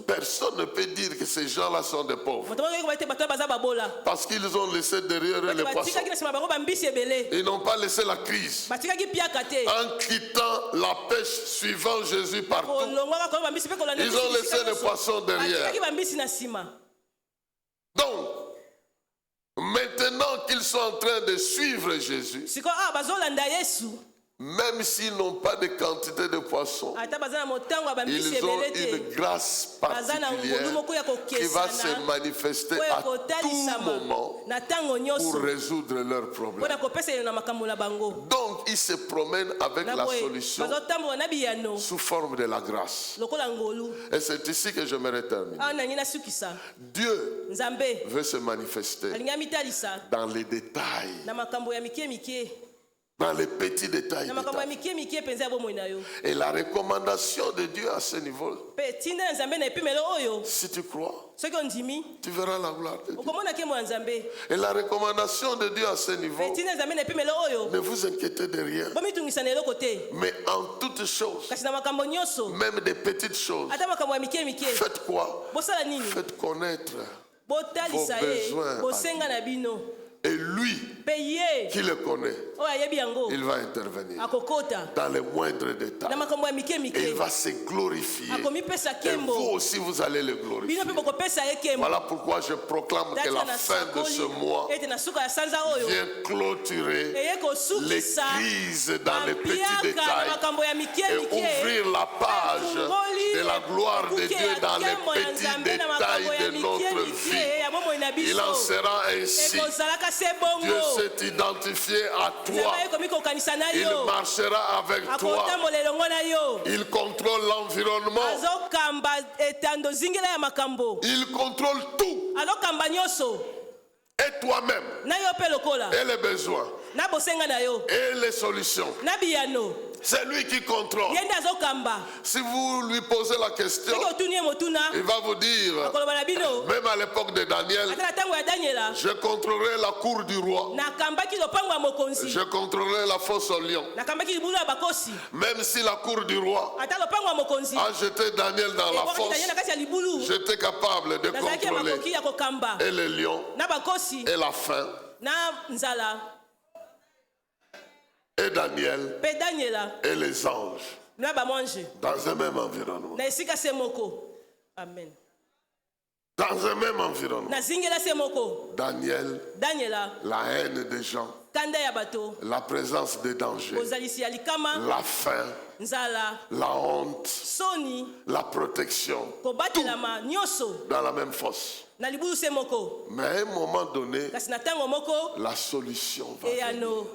personne ne peut dire que ces gens-là sont des pauvres parce qu'ils ont laissé derrière eux les poissons. Ils n'ont pas laissé la crise. En quittant la pêche suivant Jésus partout, ils ont laissé les poissons derrière. Donc, maintenant qu'ils sont en train de suivre Jésus, même s'ils n'ont pas de quantité de poissons, ils ont une grâce particulière qui va se manifester à tout moment pour résoudre leurs problèmes. Donc, ils se promènent avec la solution sous forme de la grâce. Et c'est ici que j'aimerais terminer. Dieu veut se manifester dans les détails, dans les petits détails. Et la recommandation de Dieu à ce niveau, si tu crois, tu verras la gloire de Dieu. Et la recommandation de Dieu à ce niveau, ne vous inquiétez de rien, mais en toutes choses, même des petites choses, faites quoi? Faites connaître vos besoins Et lui, mpe ye qui le connaît, oyo ayebi yango il va intervenir akokota dans les moindres détails. na makambo ya mike Et il mike va se glorifier. akomipesa Et vous kembo aussi, vous allez le bino glorifier. mpe bokopesa ye kembo Voilà pourquoi je proclame que la fin de ce mois ete na suka ya sanza oyo vient clôturer eye les kosukisa crises dans les petits bampiaka na détails makambo ya mike et mike ouvrir la page de la gloire de Dieu dans les petits détails de notre vie. Il en sera ainsi. ekozalaka se Dieu bongo s'est identifié à toi. nzambe ayekomi kokanisa na Il yo marchera avec toi. akotambola elongo na yo Il contrôle l'environnement. azokamba etando zingela ya makambo Il contrôle tout. azokamba nyonso Et toi-même. na yo mpe lokola Et les besoins. na bosenga na yo Et les solutions. na biyano C'est lui qui contrôle. ye nde azokamba Si vous lui posez la question, soki otuni ye motuna il va vous dire, akoloba na bino même à l'époque de Daniel, ata na ntango ya daniela je contrôlerai la cour du roi. nakambaki lopango ya mokonzi Je contrôlerai la fosse au lion. nakambaki libulu ya bakosi Même si la cour du roi ata lopango ya mokonzi a jeté Daniel dans la ebwakaki fosse, daniel na kati ya libulu j'étais capable de nazalaki ya contrôler makoki ya kokamba et les lions, na bakosi et la faim, na nzala et Daniel, mpe daniela et les anges, na bamonge dans un même environnement. na esika se moko amen Dans un même environnement. na zingela se moko Daniel, daniela la haine des gens, kanda ya bato la présence des dangers, kozalisi ya likama la faim, nzala la honte, soni la protection, kobatelama nyonso dans la même fosse. na libulu se moko Mais à un moment donné, kasi na ntango moko la solution va venir. eyano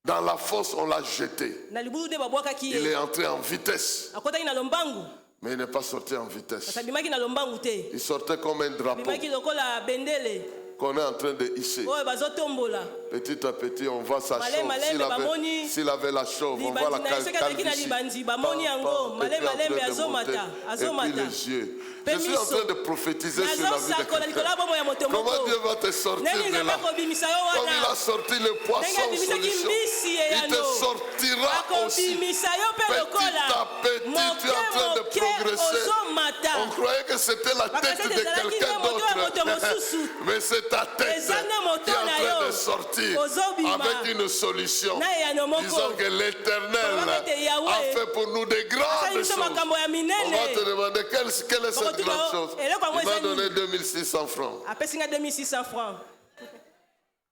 Dans la fosse, on l'a jeté. na libulu nde babwakaki Il ye est entré en vitesse, akotaki na lombangu mais il n'est pas sorti en vitesse. kasi abimaki na lombangu te Il sortait comme un drapeau abimaki lokola bendele qu'on est en train de hisser. oyo bazotombola Petit à petit, on voit sa chauve. Bamoni. S'il avait la chauve, on voit la libandi na ye soki azalaki na calvitie. libandi bamoni yango Et puis en train malembe de azomata monter. Et puis azomata les yeux. Mpe Je suis en miso. train de prophétiser sur la vie de nazosakola likolo ya quelqu'un. bomo ya moto Comment moko Dieu va te sortir ndenge de nzambe là? akobimisa yo Comme il a wana sorti le poisson ndenge abimisaki solution, mbisi il te eyano sortira aussi. akobimisa yo mpe Petit lokola à petit, tu es en train de moke progresser. ozomata On croyait que c'était la tête de quelqu'un d'autre. Mais c'est ta tête Eza nde moto qui est en na train yo. de sortir Ozobima. avec une solution. na eyano moko Disons que l'Éternel Koloba ete Yahweh a fait pour nous des grandes asali biso choses. makambo ya On va te minene demander quelle est cette Bokotuna grande o, chose. eloko yango Il va eza nini? donner 2600 francs. apesi nga 2600 francs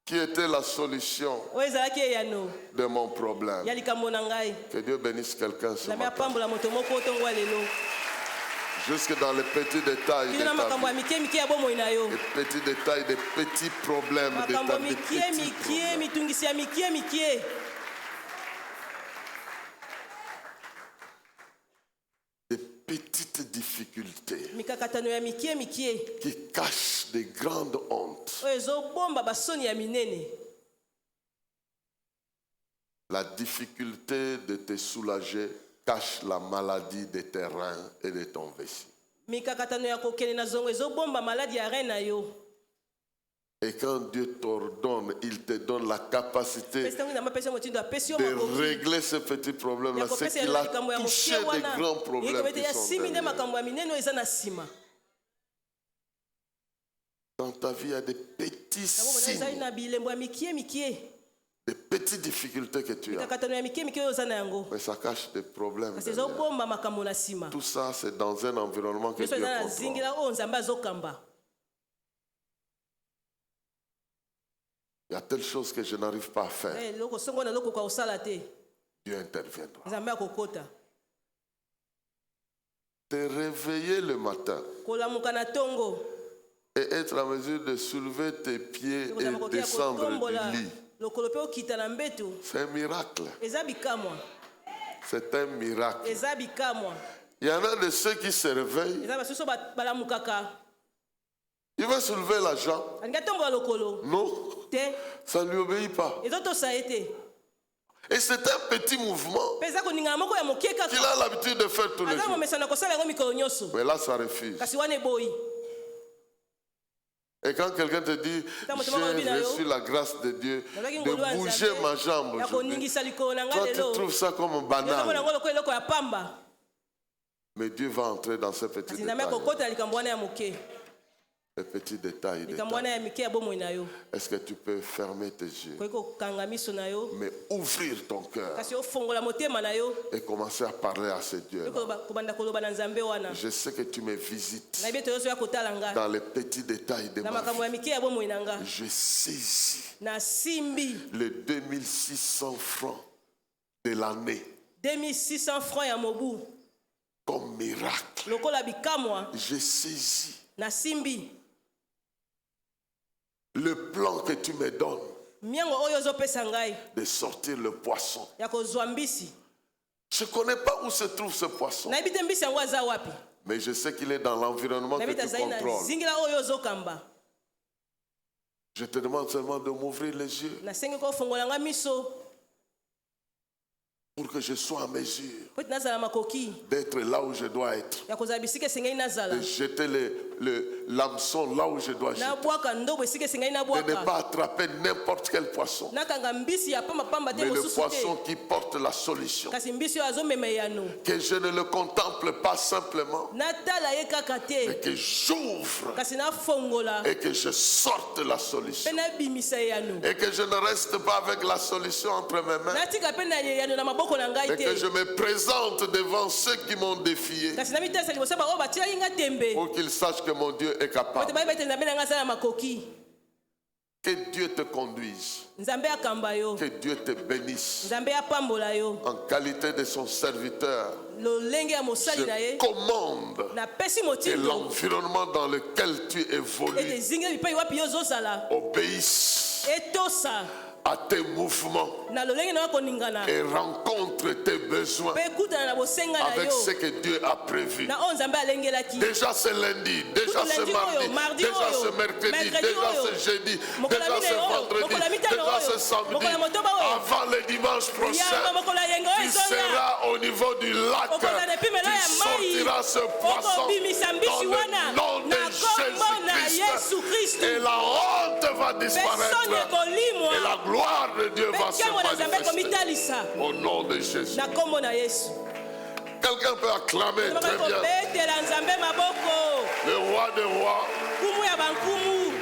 Qui était la solution oyo ezalaki eyano de mon problème? ya likambo na ngai Que Dieu bénisse quelqu'un ce nzambe matin. apambola moto moko otongo ya lelo Jusque dans les petits détails de kino na ta makambo ya vie. mike mike ya bomoi na yo Les petits détails, des petits problèmes de makambo ta vie. des mike petits mike problèmes. mitungisi ya mike mike Des petites difficultés mikakatano ya mike mike qui cachent des grandes hontes. oyo ezobomba basoni ya minene La difficulté de te soulager cache la maladie de tes reins et de ton vessie. mikakatano ya kokende na zongo ezobomba maladi ya rein na yo Et quand Dieu t'ordonne, il te donne la capacité pesi ntango nzambe apesi yo motindo apesi yo de makoki régler ce petit problème-là. ya C'est kopesa qu'il ela a likambo ya touché moke des wana grands problèmes yekobete qui ya sont simi nde derrière. makambo ya minene oyo eza na nsima Dans ta vie, il y a des petits yango mona ezali signes, na bilembo ya mikie mikie des petites difficultés que tu as. mikakatano ya mike mike oyo oza na yango Mais ça cache des problèmes. kasi derrière. ezobomba makambo na nsima Tout ça, c'est dans un environnement que nyonso Dieu eza na contrôle. zingela oyo nzambe azokamba Il y a telle chose que je n'arrive pas à faire. eloko songo na lokoka kosala te Dieu interviendra. nzambe akokota Te réveiller le matin kolamuka na ntongo et être en mesure de soulever tes pieds kozala et makoki ya descendre kotombola du lit. lokolo mpe okita na mbeto C'est un miracle. eza bikamwa C'est un miracle. eza bikamwa Il y en a de ceux qui se réveillent, eza basusu balamukaka il va soulever la jambe. alingi atombola lokolo Non, te ça ne lui obéit pas. ezotosa ye te Et c'est un petit mouvement mpe eza koningana moko ya moke qu'il kaka a l'habitude de faire tous les aza jours. momesano kosala yango mikolo nyonso Mais là, ça refuse. kasi wana eboyi Et quand quelqu'un te dit, j'ai reçu la grâce de Dieu de bouger ma jambe ya aujourd'hui, koningisa likolo na ngai toi tu lelo trouves ça comme ezomona banal. yango lokola eloko ya pamba Mais Dieu va entrer dans ce petit kasi nzambe détail. akokota na likambo wana ya moke les petits détails. likambo wana ya mike ya bomoi na yo Est-ce que tu peux fermer tes yeux, koki kokanga miso na yo mais ouvrir ton cœur kasi ofongola motema na yo et commencer à parler à ce Dieu? kobanda koloba na nzambe wana Je sais que tu me visites nayebi ete oyoso ya kotala nga dans les petits détails de na ma makambo ya vie. mike ya bomoi na nga Je saisis nasimbi les 2600 francs de l'année 2600 francs ya mobu comme miracle. lokola bikamwa Je saisis nasimbi le plan que tu me donnes miango oyo ozopesa ngai de sortir le poisson. ya kozwa mbisi Je ne connais pas où se trouve ce poisson, nayebi te mbisi yango aza wapi mais je sais qu'il est dans l'environnement que nayebi te tu azali na contrôles. zingila oyo ozokamba Je te demande seulement de m'ouvrir les yeux nasengi kofongola nga miso pour que je sois en mesure po ete nazala makoki d'être là où je dois être, ya kozala bisika esengeli nazala de jeter l'hameçon là où je dois jeter, nabwaka ndobo esika esengeli de ne nabwaka pas attraper n'importe quel poisson, nakanga mbisi ya pambapamba te mais le mosusu poisson te qui porte la solution. kasi mbisi oyo azomema eyano Que je ne le contemple pas simplement, natala ye kaka mais te que j'ouvre kasi nafongola et que je sorte la solution. mpe nabimisa eyano Et que je ne reste pas avec la solution entre mes mains, natika mpe na eyano na maboko na ngai mais que je te me présente devant ceux qui m'ont défié kasi namitesa liboso bango batiaki nga tembe pour qu'ils sachent que mon Dieu est po te capable. bayeba ete nzambe na nga aza na makoki Que Dieu te conduise, nzambe akamba yo que Dieu te bénisse. nzambe apambola yo En qualité de son serviteur, lolenge ya mosali na je ye commande napesi que motindo l'environnement dans lequel tu ete évolues zinga bipai wapi yo ozozala obéisse etosa à tes mouvements na lolenge na yo koningana et rencontre tes besoins mpe ekutana na bosenga na avec yo ce que Dieu a prévu. na oyo nzambe alengelaki Déjà ce lundi, déjà Kutu ce lundi mardi, oyo, mardi déjà oyo, ce mercredi, mercredi déjà oyo, ce jeudi, mokola déjà mine ce oyo, vendredi, mokola mitano déjà oyo, ce samedi, mokola motoba oyo, avant le dimanche yamba prochain. mokolo ya yengo oyo Tu ezoya seras au niveau du lac, okozala na epimelo ya tu mai sortiras ce poisson okobimisa dans mbisi wana le nom de na kombo na yesu Jésus-Christ. kristu Et la honte va mpe disparaître soni ekolimwa et la gloire de Dieu va mpe se ntango na nzambe manifester komitalisa au nom de Jésus. na kombo na yesu Quelqu'un peut acclamer très bien kobetela nzambe maboko le roi des rois, nkumu ya bankumu